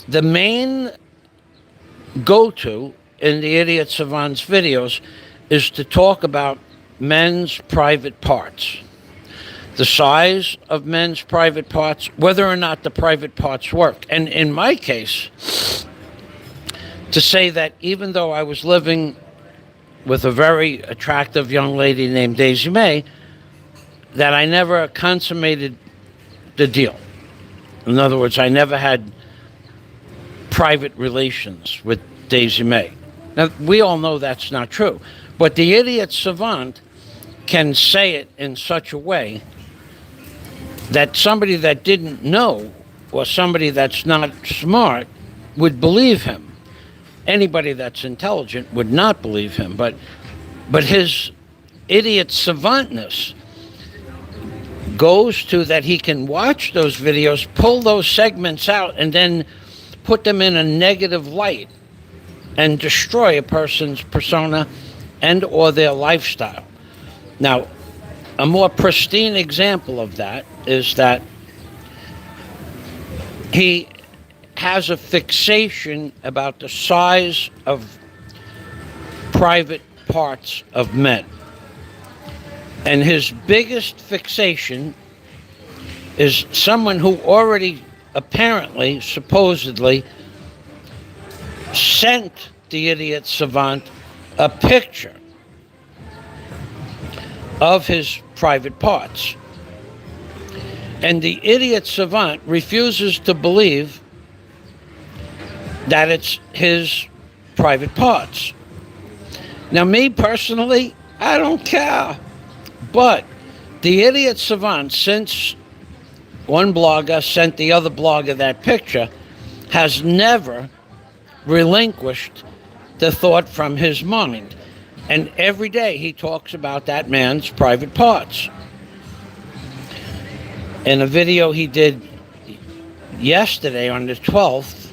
the main go-to in the idiot savant's videos is to talk about men's private parts, the size of men's private parts, whether or not the private parts work. And in my case, to say that even though I was living with a very attractive young lady named Daisy May, that I never consummated the deal. In other words, I never had private relations with Daisy May. Now, we all know that's not true, but the idiot savant can say it in such a way that somebody that didn't know or somebody that's not smart would believe him. Anybody that's intelligent would not believe him, but his idiot savantness goes to that he can watch those videos, pull those segments out, and then put them in a negative light and destroy a person's persona and or their lifestyle. Now, a more pristine example of that is that he has a fixation about the size of private parts of men. And his biggest fixation is someone who already apparently, supposedly, sent the idiot savant a picture of his private parts. And the idiot savant refuses to believe that it's his private parts. Now, me personally, I don't care. But the idiot savant, since one blogger sent the other blogger that picture, has never relinquished the thought from his mind. And every day he talks about that man's private parts. In a video he did yesterday on the 12th,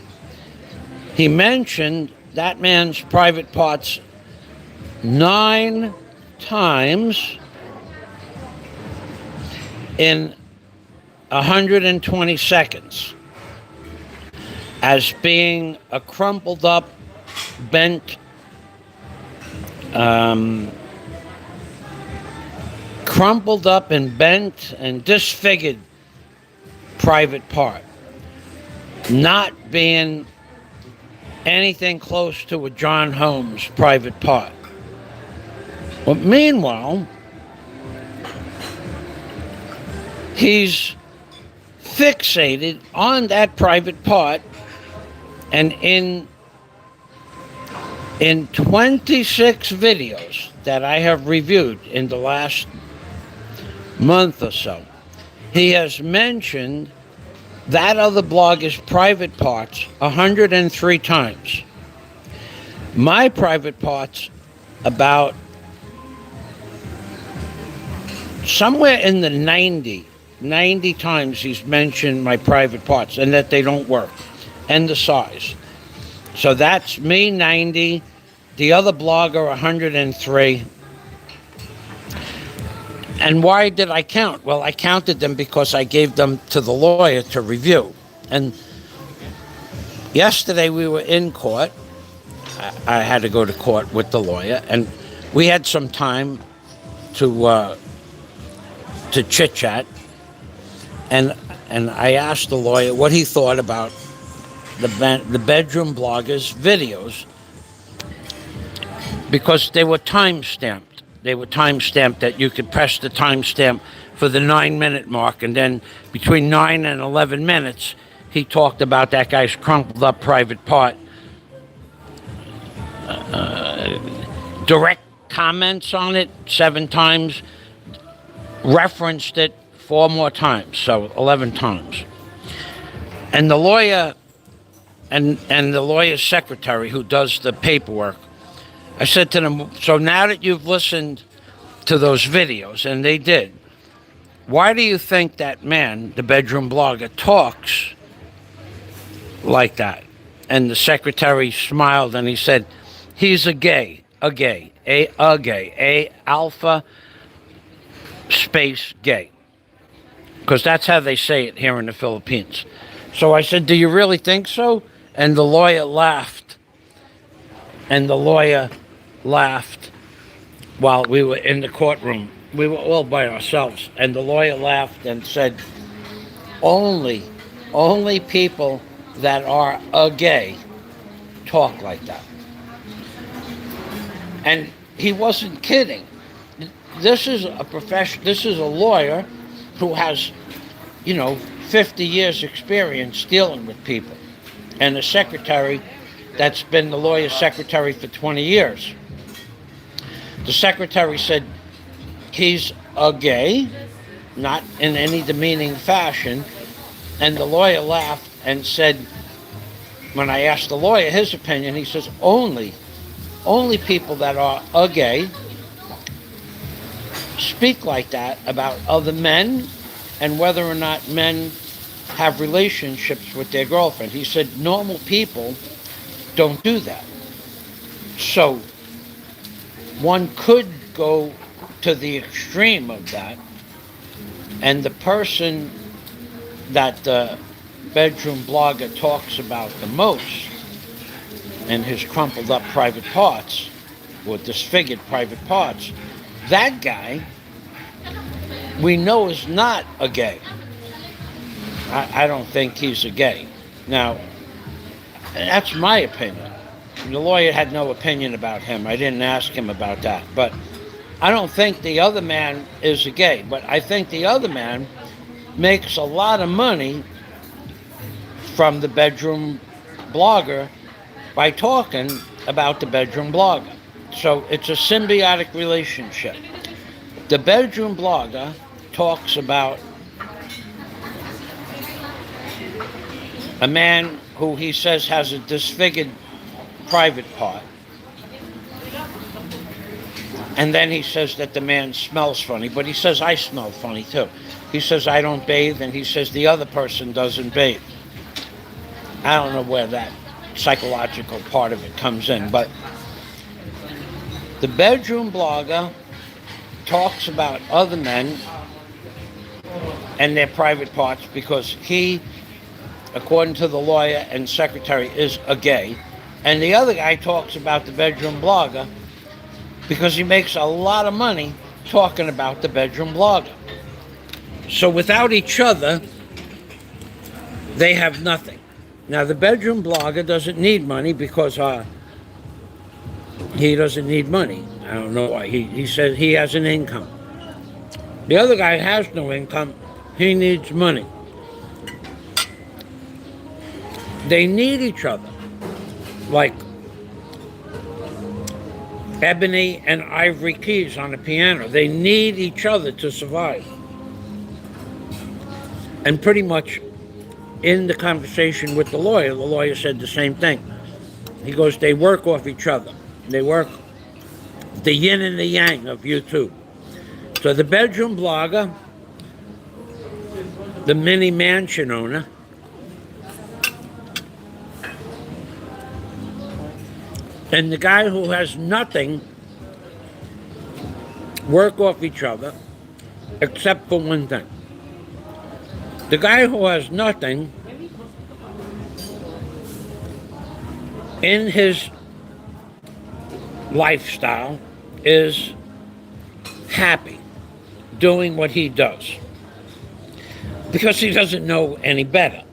he mentioned that man's private parts 9 times in 120 seconds as being a crumpled up, bent, crumpled up and bent and disfigured private part, not being anything close to a John Holmes private part. But meanwhile, he's fixated on that private part, and in 26 videos that I have reviewed in the last month or so, he has mentioned that other blogger's private parts 103 times. My private parts about somewhere in the 90 times he's mentioned my private parts and that they don't work and the size. So that's me 90, the other blogger 103. And why did I count? Well, I counted them because I gave them to the lawyer to review. And yesterday we were in court. I had to go to court with the lawyer, and we had some time to chit-chat. And I asked the lawyer what he thought about the bedroom bloggers' videos, because they were time-stamped. They were time-stamped that you could press the timestamp for the 9-minute mark, and then between 9 and 11 minutes, he talked about that guy's crumpled up private part. Direct comments on it 7 times, referenced it 4 more times, so 11 times. And the lawyer and the lawyer's secretary who does the paperwork. I said to them, so now that you've listened to those videos, and they did, why do you think that man, the bedroom blogger, talks like that? And the secretary smiled and he said, he's a gay, alpha space gay. Because that's how they say it here in the Philippines. So I said, do you really think so? And the lawyer laughed. And the lawyer laughed while we were in the courtroom. We were all by ourselves. And the lawyer laughed and said, only people that are gay talk like that. And he wasn't kidding. This is a lawyer who has, 50 years experience dealing with people. And a secretary that's been the lawyer's secretary for 20 years. The secretary said, he's a gay, not in any demeaning fashion. And the lawyer laughed and said, when I asked the lawyer his opinion, he says, only people that are gay speak like that about other men and whether or not men have relationships with their girlfriend. He said normal people don't do that. So one could go to the extreme of that, and the person that the bedroom blogger talks about the most and his crumpled up private parts or disfigured private parts, that guy we know is not a gay. I don't think he's a gay. Now, that's my opinion. The lawyer had no opinion about him. I didn't ask him about that. But I don't think the other man is a gay. But I think the other man makes a lot of money from the bedroom blogger by talking about the bedroom blogger. So it's a symbiotic relationship. The bedroom blogger talks about a man who he says has a disfigured private part. And then he says that the man smells funny, but he says I smell funny too. He says I don't bathe, and he says the other person doesn't bathe. I don't know where that psychological part of it comes in, but the bedroom blogger talks about other men and their private parts because he, according to the lawyer and secretary, is a gay. And the other guy talks about the bedroom blogger because he makes a lot of money talking about the bedroom blogger. So without each other, they have nothing. Now, the bedroom blogger doesn't need money because he doesn't need money. I don't know why. He says he has an income. The other guy has no income. He needs money. They need each other. Like ebony and ivory keys on a piano. They need each other to survive. And pretty much in the conversation with the lawyer said the same thing. He goes, they work off each other. They work the yin and the yang of YouTube. So the bedroom blogger, the mini mansion owner, and the guy who has nothing work off each other except for one thing. The guy who has nothing in his lifestyle is happy doing what he does because he doesn't know any better.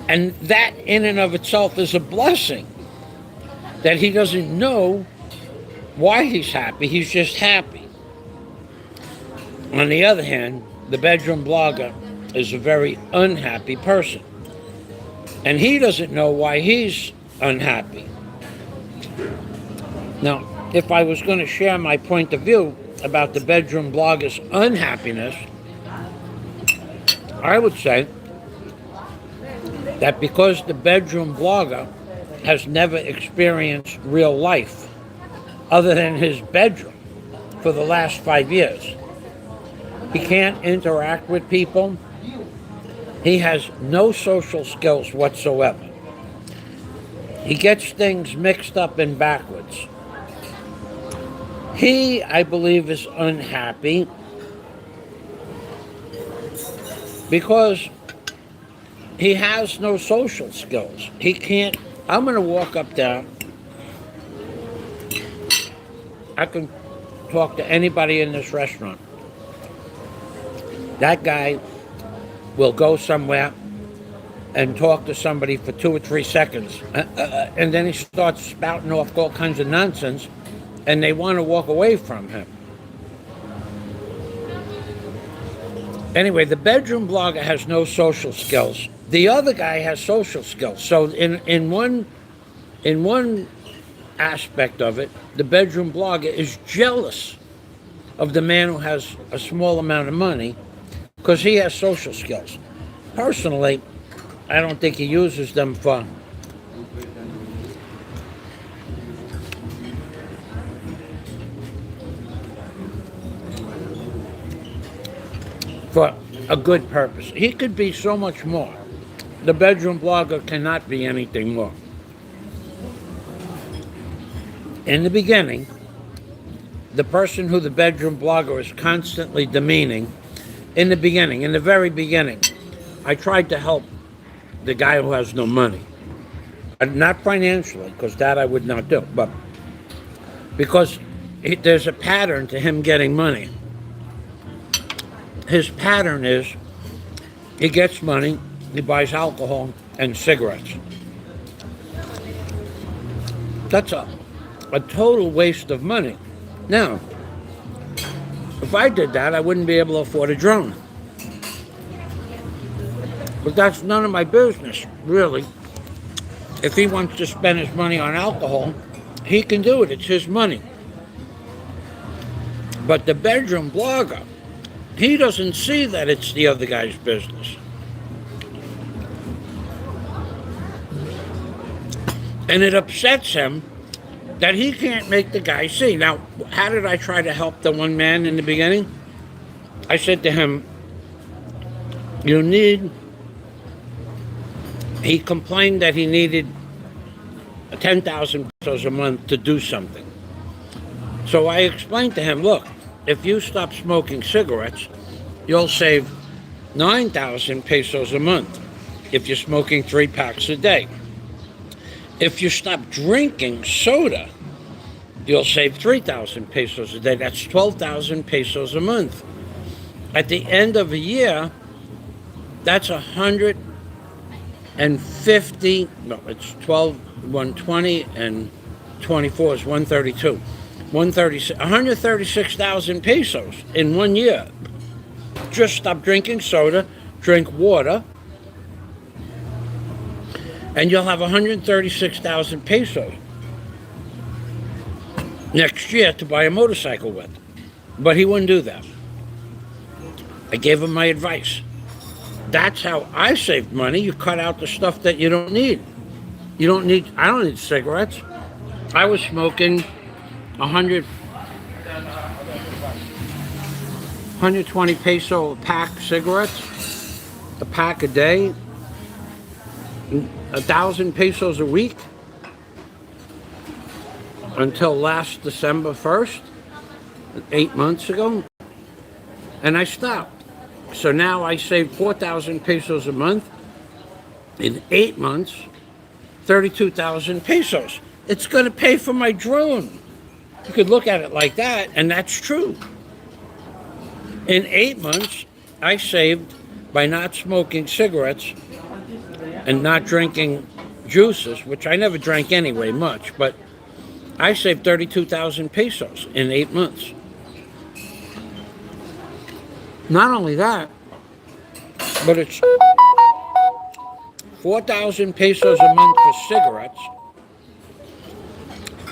And that in and of itself is a blessing, that he doesn't know why he's happy, he's just happy. On the other hand, the bedroom blogger is a very unhappy person, and he doesn't know why he's unhappy. Now, if I was going to share my point of view about the bedroom blogger's unhappiness, I would say that because the bedroom blogger has never experienced real life other than his bedroom for the last 5 years, he can't interact with people. He has no social skills whatsoever. He gets things mixed up and backwards. He, I believe, is unhappy because he has no social skills. He can't. I'm going to walk up there. I can talk to anybody in this restaurant. That guy will go somewhere and talk to somebody for 2 or 3 seconds, and then he starts spouting off all kinds of nonsense, and they want to walk away from him. Anyway, the bedroom blogger has no social skills. The other guy has social skills. So in one aspect of it, the bedroom blogger is jealous of the man who has a small amount of money because he has social skills. Personally, I don't think he uses them for a good purpose. He could be so much more. The bedroom blogger cannot be anything more. In the beginning, the person who the bedroom blogger is constantly demeaning, in the very beginning, I tried to help the guy who has no money. Not financially, because that I would not do, but because there's a pattern to him getting money. His pattern is he gets money, he buys alcohol and cigarettes. That's a total waste of money. Now, if I did that, I wouldn't be able to afford a drone. But that's none of my business, really. If he wants to spend his money on alcohol, he can do it. It's his money. But the bedroom blogger, he doesn't see that it's the other guy's business. And it upsets him that he can't make the guy see. Now, how did I try to help the one man in the beginning? I said to him, he complained that he needed 10,000 pesos a month to do something. So I explained to him, look, if you stop smoking cigarettes, you'll save 9,000 pesos a month if you're smoking 3 packs a day. If you stop drinking soda, you'll save 3,000 pesos a day. That's 12,000 pesos a month. At the end of a year, that's 150, no, it's 120 and 24 is 132. 136,000 pesos in 1 year. Just stop drinking soda, drink water, and you'll have 136,000 pesos next year to buy a motorcycle with. But he wouldn't do that. I gave him my advice. That's how I saved money. You cut out the stuff that you don't need. I don't need cigarettes. I was smoking 120 peso a pack cigarettes, a pack a day, 1,000 pesos a week until last December 1st, 8 months ago, and I stopped. So now I save 4,000 pesos a month. In 8 months, 32,000 pesos. It's going to pay for my drone. You could look at it like that, and that's true. In 8 months, I saved, by not smoking cigarettes and not drinking juices, which I never drank anyway much, but I saved 32,000 pesos in 8 months. Not only that, but it's 4,000 pesos a month for cigarettes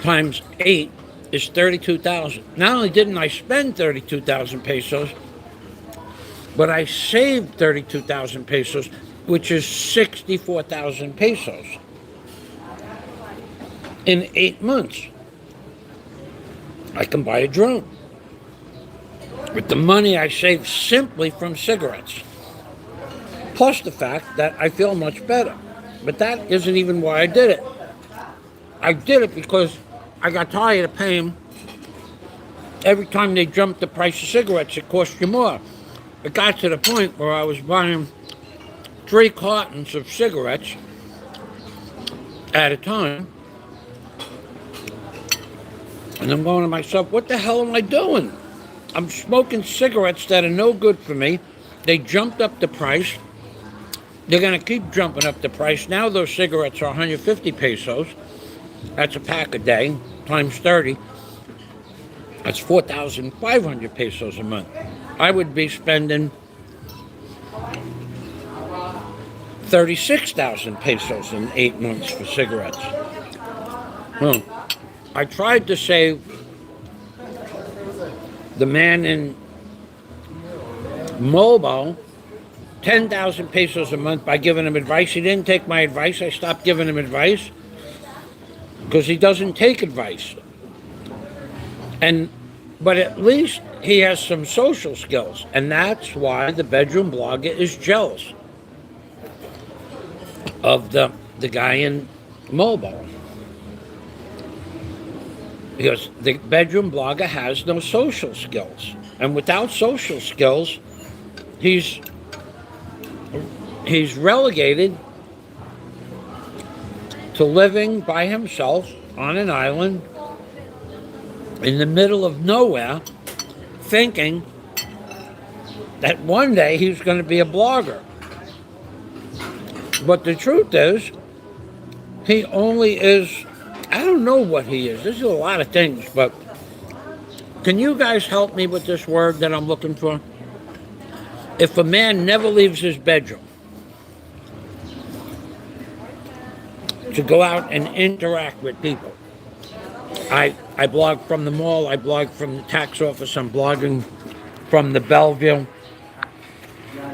times 8 is 32,000. Not only didn't I spend 32,000 pesos, but I saved 32,000 pesos which is 64,000 pesos in 8 months. I can buy a drone with the money I save simply from cigarettes, plus the fact that I feel much better. But that isn't even why I did it. I did it because I got tired of paying. Every time they jumped the price of cigarettes, it cost you more. It got to the point where I was buying 3 cartons of cigarettes at a time. And I'm going to myself, what the hell am I doing? I'm smoking cigarettes that are no good for me. They jumped up the price. They're going to keep jumping up the price. Now those cigarettes are 150 pesos. That's a pack a day, times 30. That's 4,500 pesos a month. I would be spending 36,000 pesos in 8 months for cigarettes. Well, I tried to save the man in Mobile 10,000 pesos a month by giving him advice. He didn't take my advice. I stopped giving him advice because he doesn't take advice. But at least he has some social skills, and that's why the bedroom blogger is jealous of the guy in Mobile. Because the bedroom blogger has no social skills. And without social skills, he's relegated to living by himself on an island in the middle of nowhere, thinking that one day he's going to be a blogger. But the truth is, he only is, I don't know what he is. There's a lot of things, but can you guys help me with this word that I'm looking for? If a man never leaves his bedroom to go out and interact with people. I blog from the mall, I blog from the tax office, I'm blogging from the Bellevue.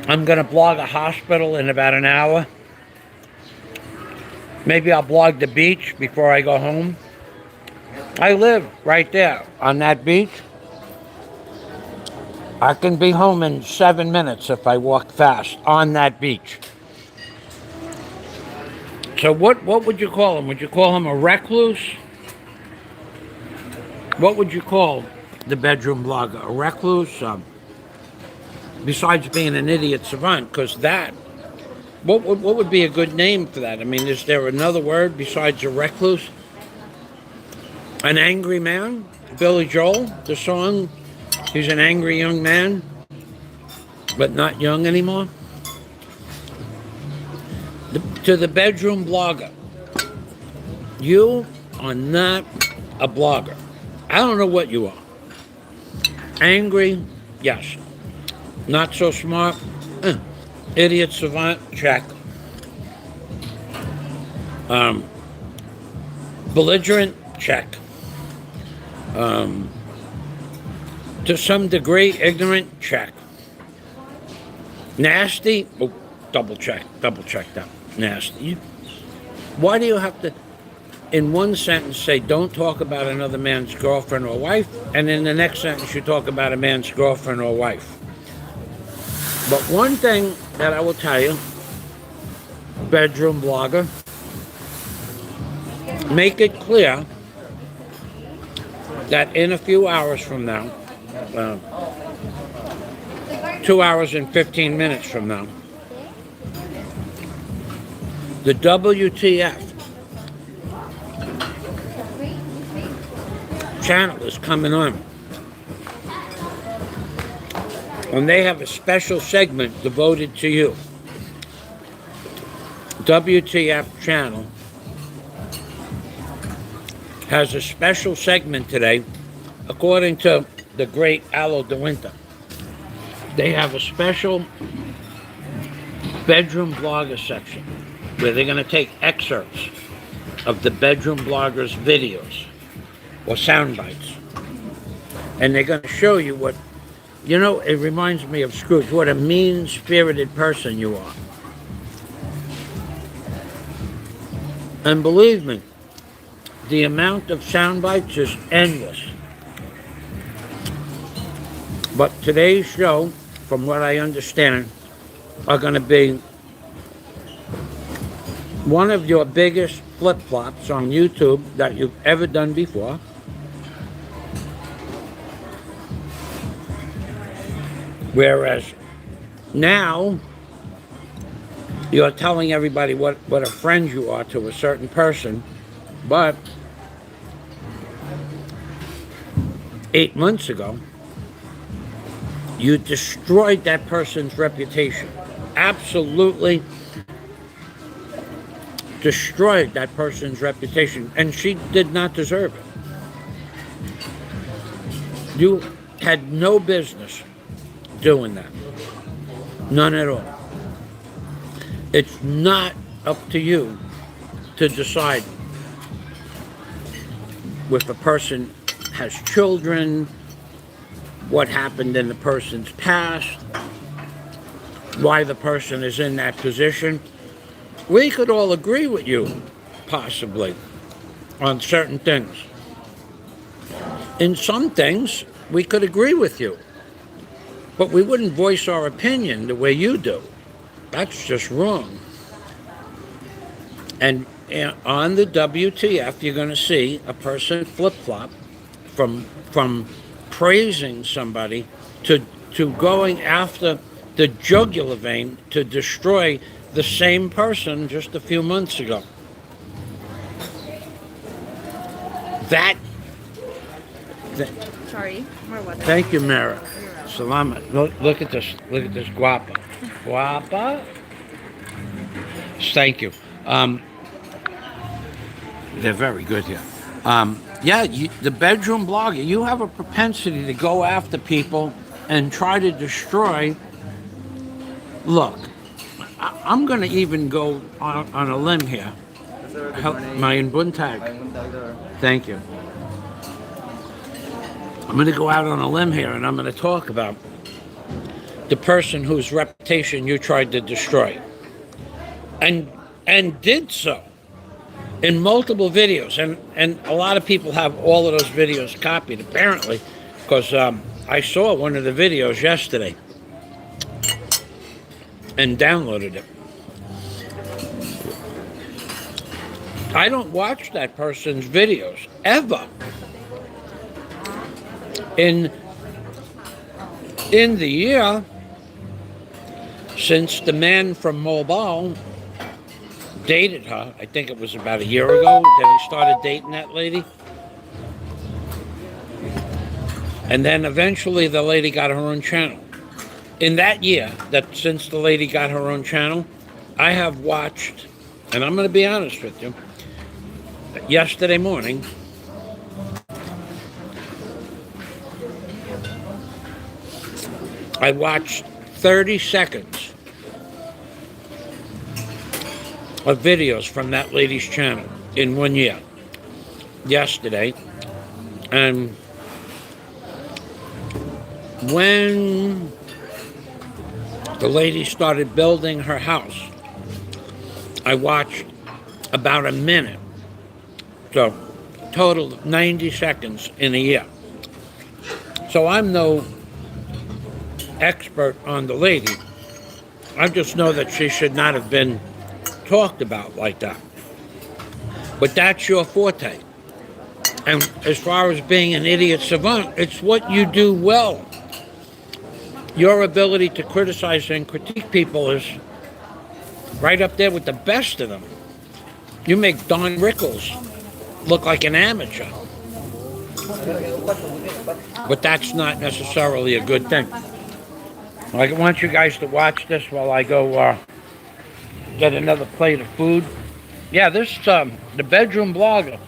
I'm going to blog a hospital in about an hour. Maybe I'll blog the beach before I go home. I live right there on that beach. I can be home in 7 minutes if I walk fast on that beach. So what would you call him? Would you call him a recluse? What would you call the bedroom blogger? A recluse? Besides being an idiot savant, because that, what would be a good name for that? I mean, is there another word besides a recluse? An angry man? Billy Joel, the song, he's an angry young man, but not young anymore. To the bedroom blogger, you are not a blogger. I don't know what you are. Angry, yes. Not so smart, idiot savant, check. Belligerent, check. To some degree, ignorant, check. Nasty, oh, double check that. Nasty. Why do you have to, in one sentence, say don't talk about another man's girlfriend or wife, and in the next sentence you talk about a man's girlfriend or wife? But one thing that I will tell you, bedroom blogger, make it clear that in a few hours from now, 2 hours and 15 minutes from now, the WTF channel is coming on. And they have a special segment devoted to you. WTF channel has a special segment today, according to the great Aloe de Winter. They have a special bedroom blogger section where they're going to take excerpts of the bedroom bloggers' videos or sound bites. And they're going to show you what, you know, it reminds me of Scrooge, what a mean-spirited person you are. And believe me, the amount of sound bites is endless. But today's show, from what I understand, are going to be one of your biggest flip-flops on YouTube that you've ever done before. Whereas now you're telling everybody what a friend you are to a certain person, but 8 months ago, you destroyed that person's reputation. Absolutely destroyed that person's reputation, and she did not deserve it. You had no business doing that. None at all. It's not up to you to decide if a person has children, what happened in the person's past, why the person is in that position. We could all agree with you, possibly, on certain things. In some things, we could agree with you, but we wouldn't voice our opinion the way you do. That's just wrong. And on the WTF, you're going to see a person flip-flop from praising somebody to going after the jugular vein to destroy the same person just a few months ago. Sorry, more water. Thank you, Mara. Salamat. Look at this. Look at this guapa. Guapa. Thank you. They're very good here. The bedroom blogger, you have a propensity to go after people and try to destroy. Look, I'm going to even go on a limb here. Mayan Buntag. Thank you. I'm going to go out on a limb here and I'm going to talk about the person whose reputation you tried to destroy. And did so in multiple videos. And a lot of people have all of those videos copied, apparently, because I saw one of the videos yesterday and downloaded it. I don't watch that person's videos, ever. In the year since the man from Mobile dated her, I think it was about a year ago that he started dating that lady. And then eventually the lady got her own channel. In that year, that since the lady got her own channel, I have watched, and I'm going to be honest with you, yesterday morning, I watched 30 seconds of videos from that lady's channel in 1 year, yesterday. And when the lady started building her house, I watched about a minute. So, total of 90 seconds in a year. So I'm no expert on the lady. I just know that she should not have been talked about like that. But that's your forte. And as far as being an idiot savant, it's what you do well. Your ability to criticize and critique people is right up there with the best of them. You make Don Rickles look like an amateur. But that's not necessarily a good thing. I want you guys to watch this while I go get another plate of food. Yeah, this, the bedroom blogger.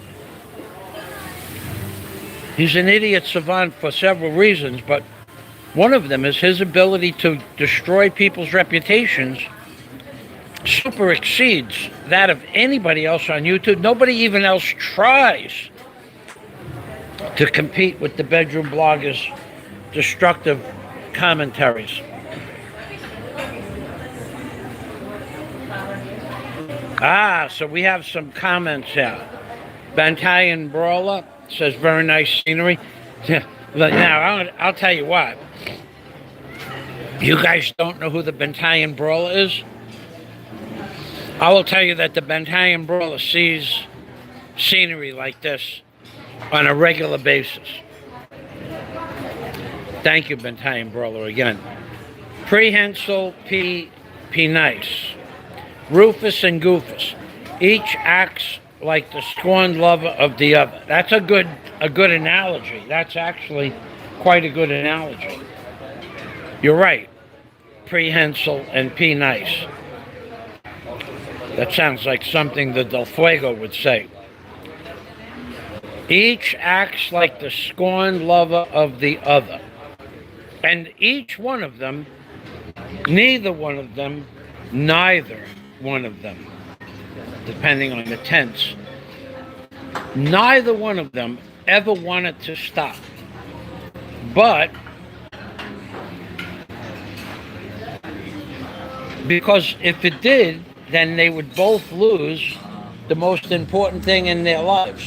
He's an idiot savant for several reasons, but one of them is his ability to destroy people's reputations super exceeds that of anybody else on YouTube. Nobody even else tries to compete with the bedroom blogger's destructive commentaries. So we have some comments here. Bantayan Brawler says, very nice scenery. Look, now, I'll tell you what. You guys don't know who the Bantayan Brawler is? I will tell you that the Bantayan Brawler sees scenery like this on a regular basis. Thank you, Bantayan Brawler, again. Prehensile P. Nice. Rufus and Goofus. Each acts like the scorned lover of the other. That's a good analogy. That's actually quite a good analogy. You're right. Prehensile and P. Nice. That sounds like something the Del Fuego would say. Each acts like the scorned lover of the other. And each one of them, neither one of them, neither one of them, depending on the tense, neither one of them ever wanted to stop. But because if it did, then they would both lose the most important thing in their lives.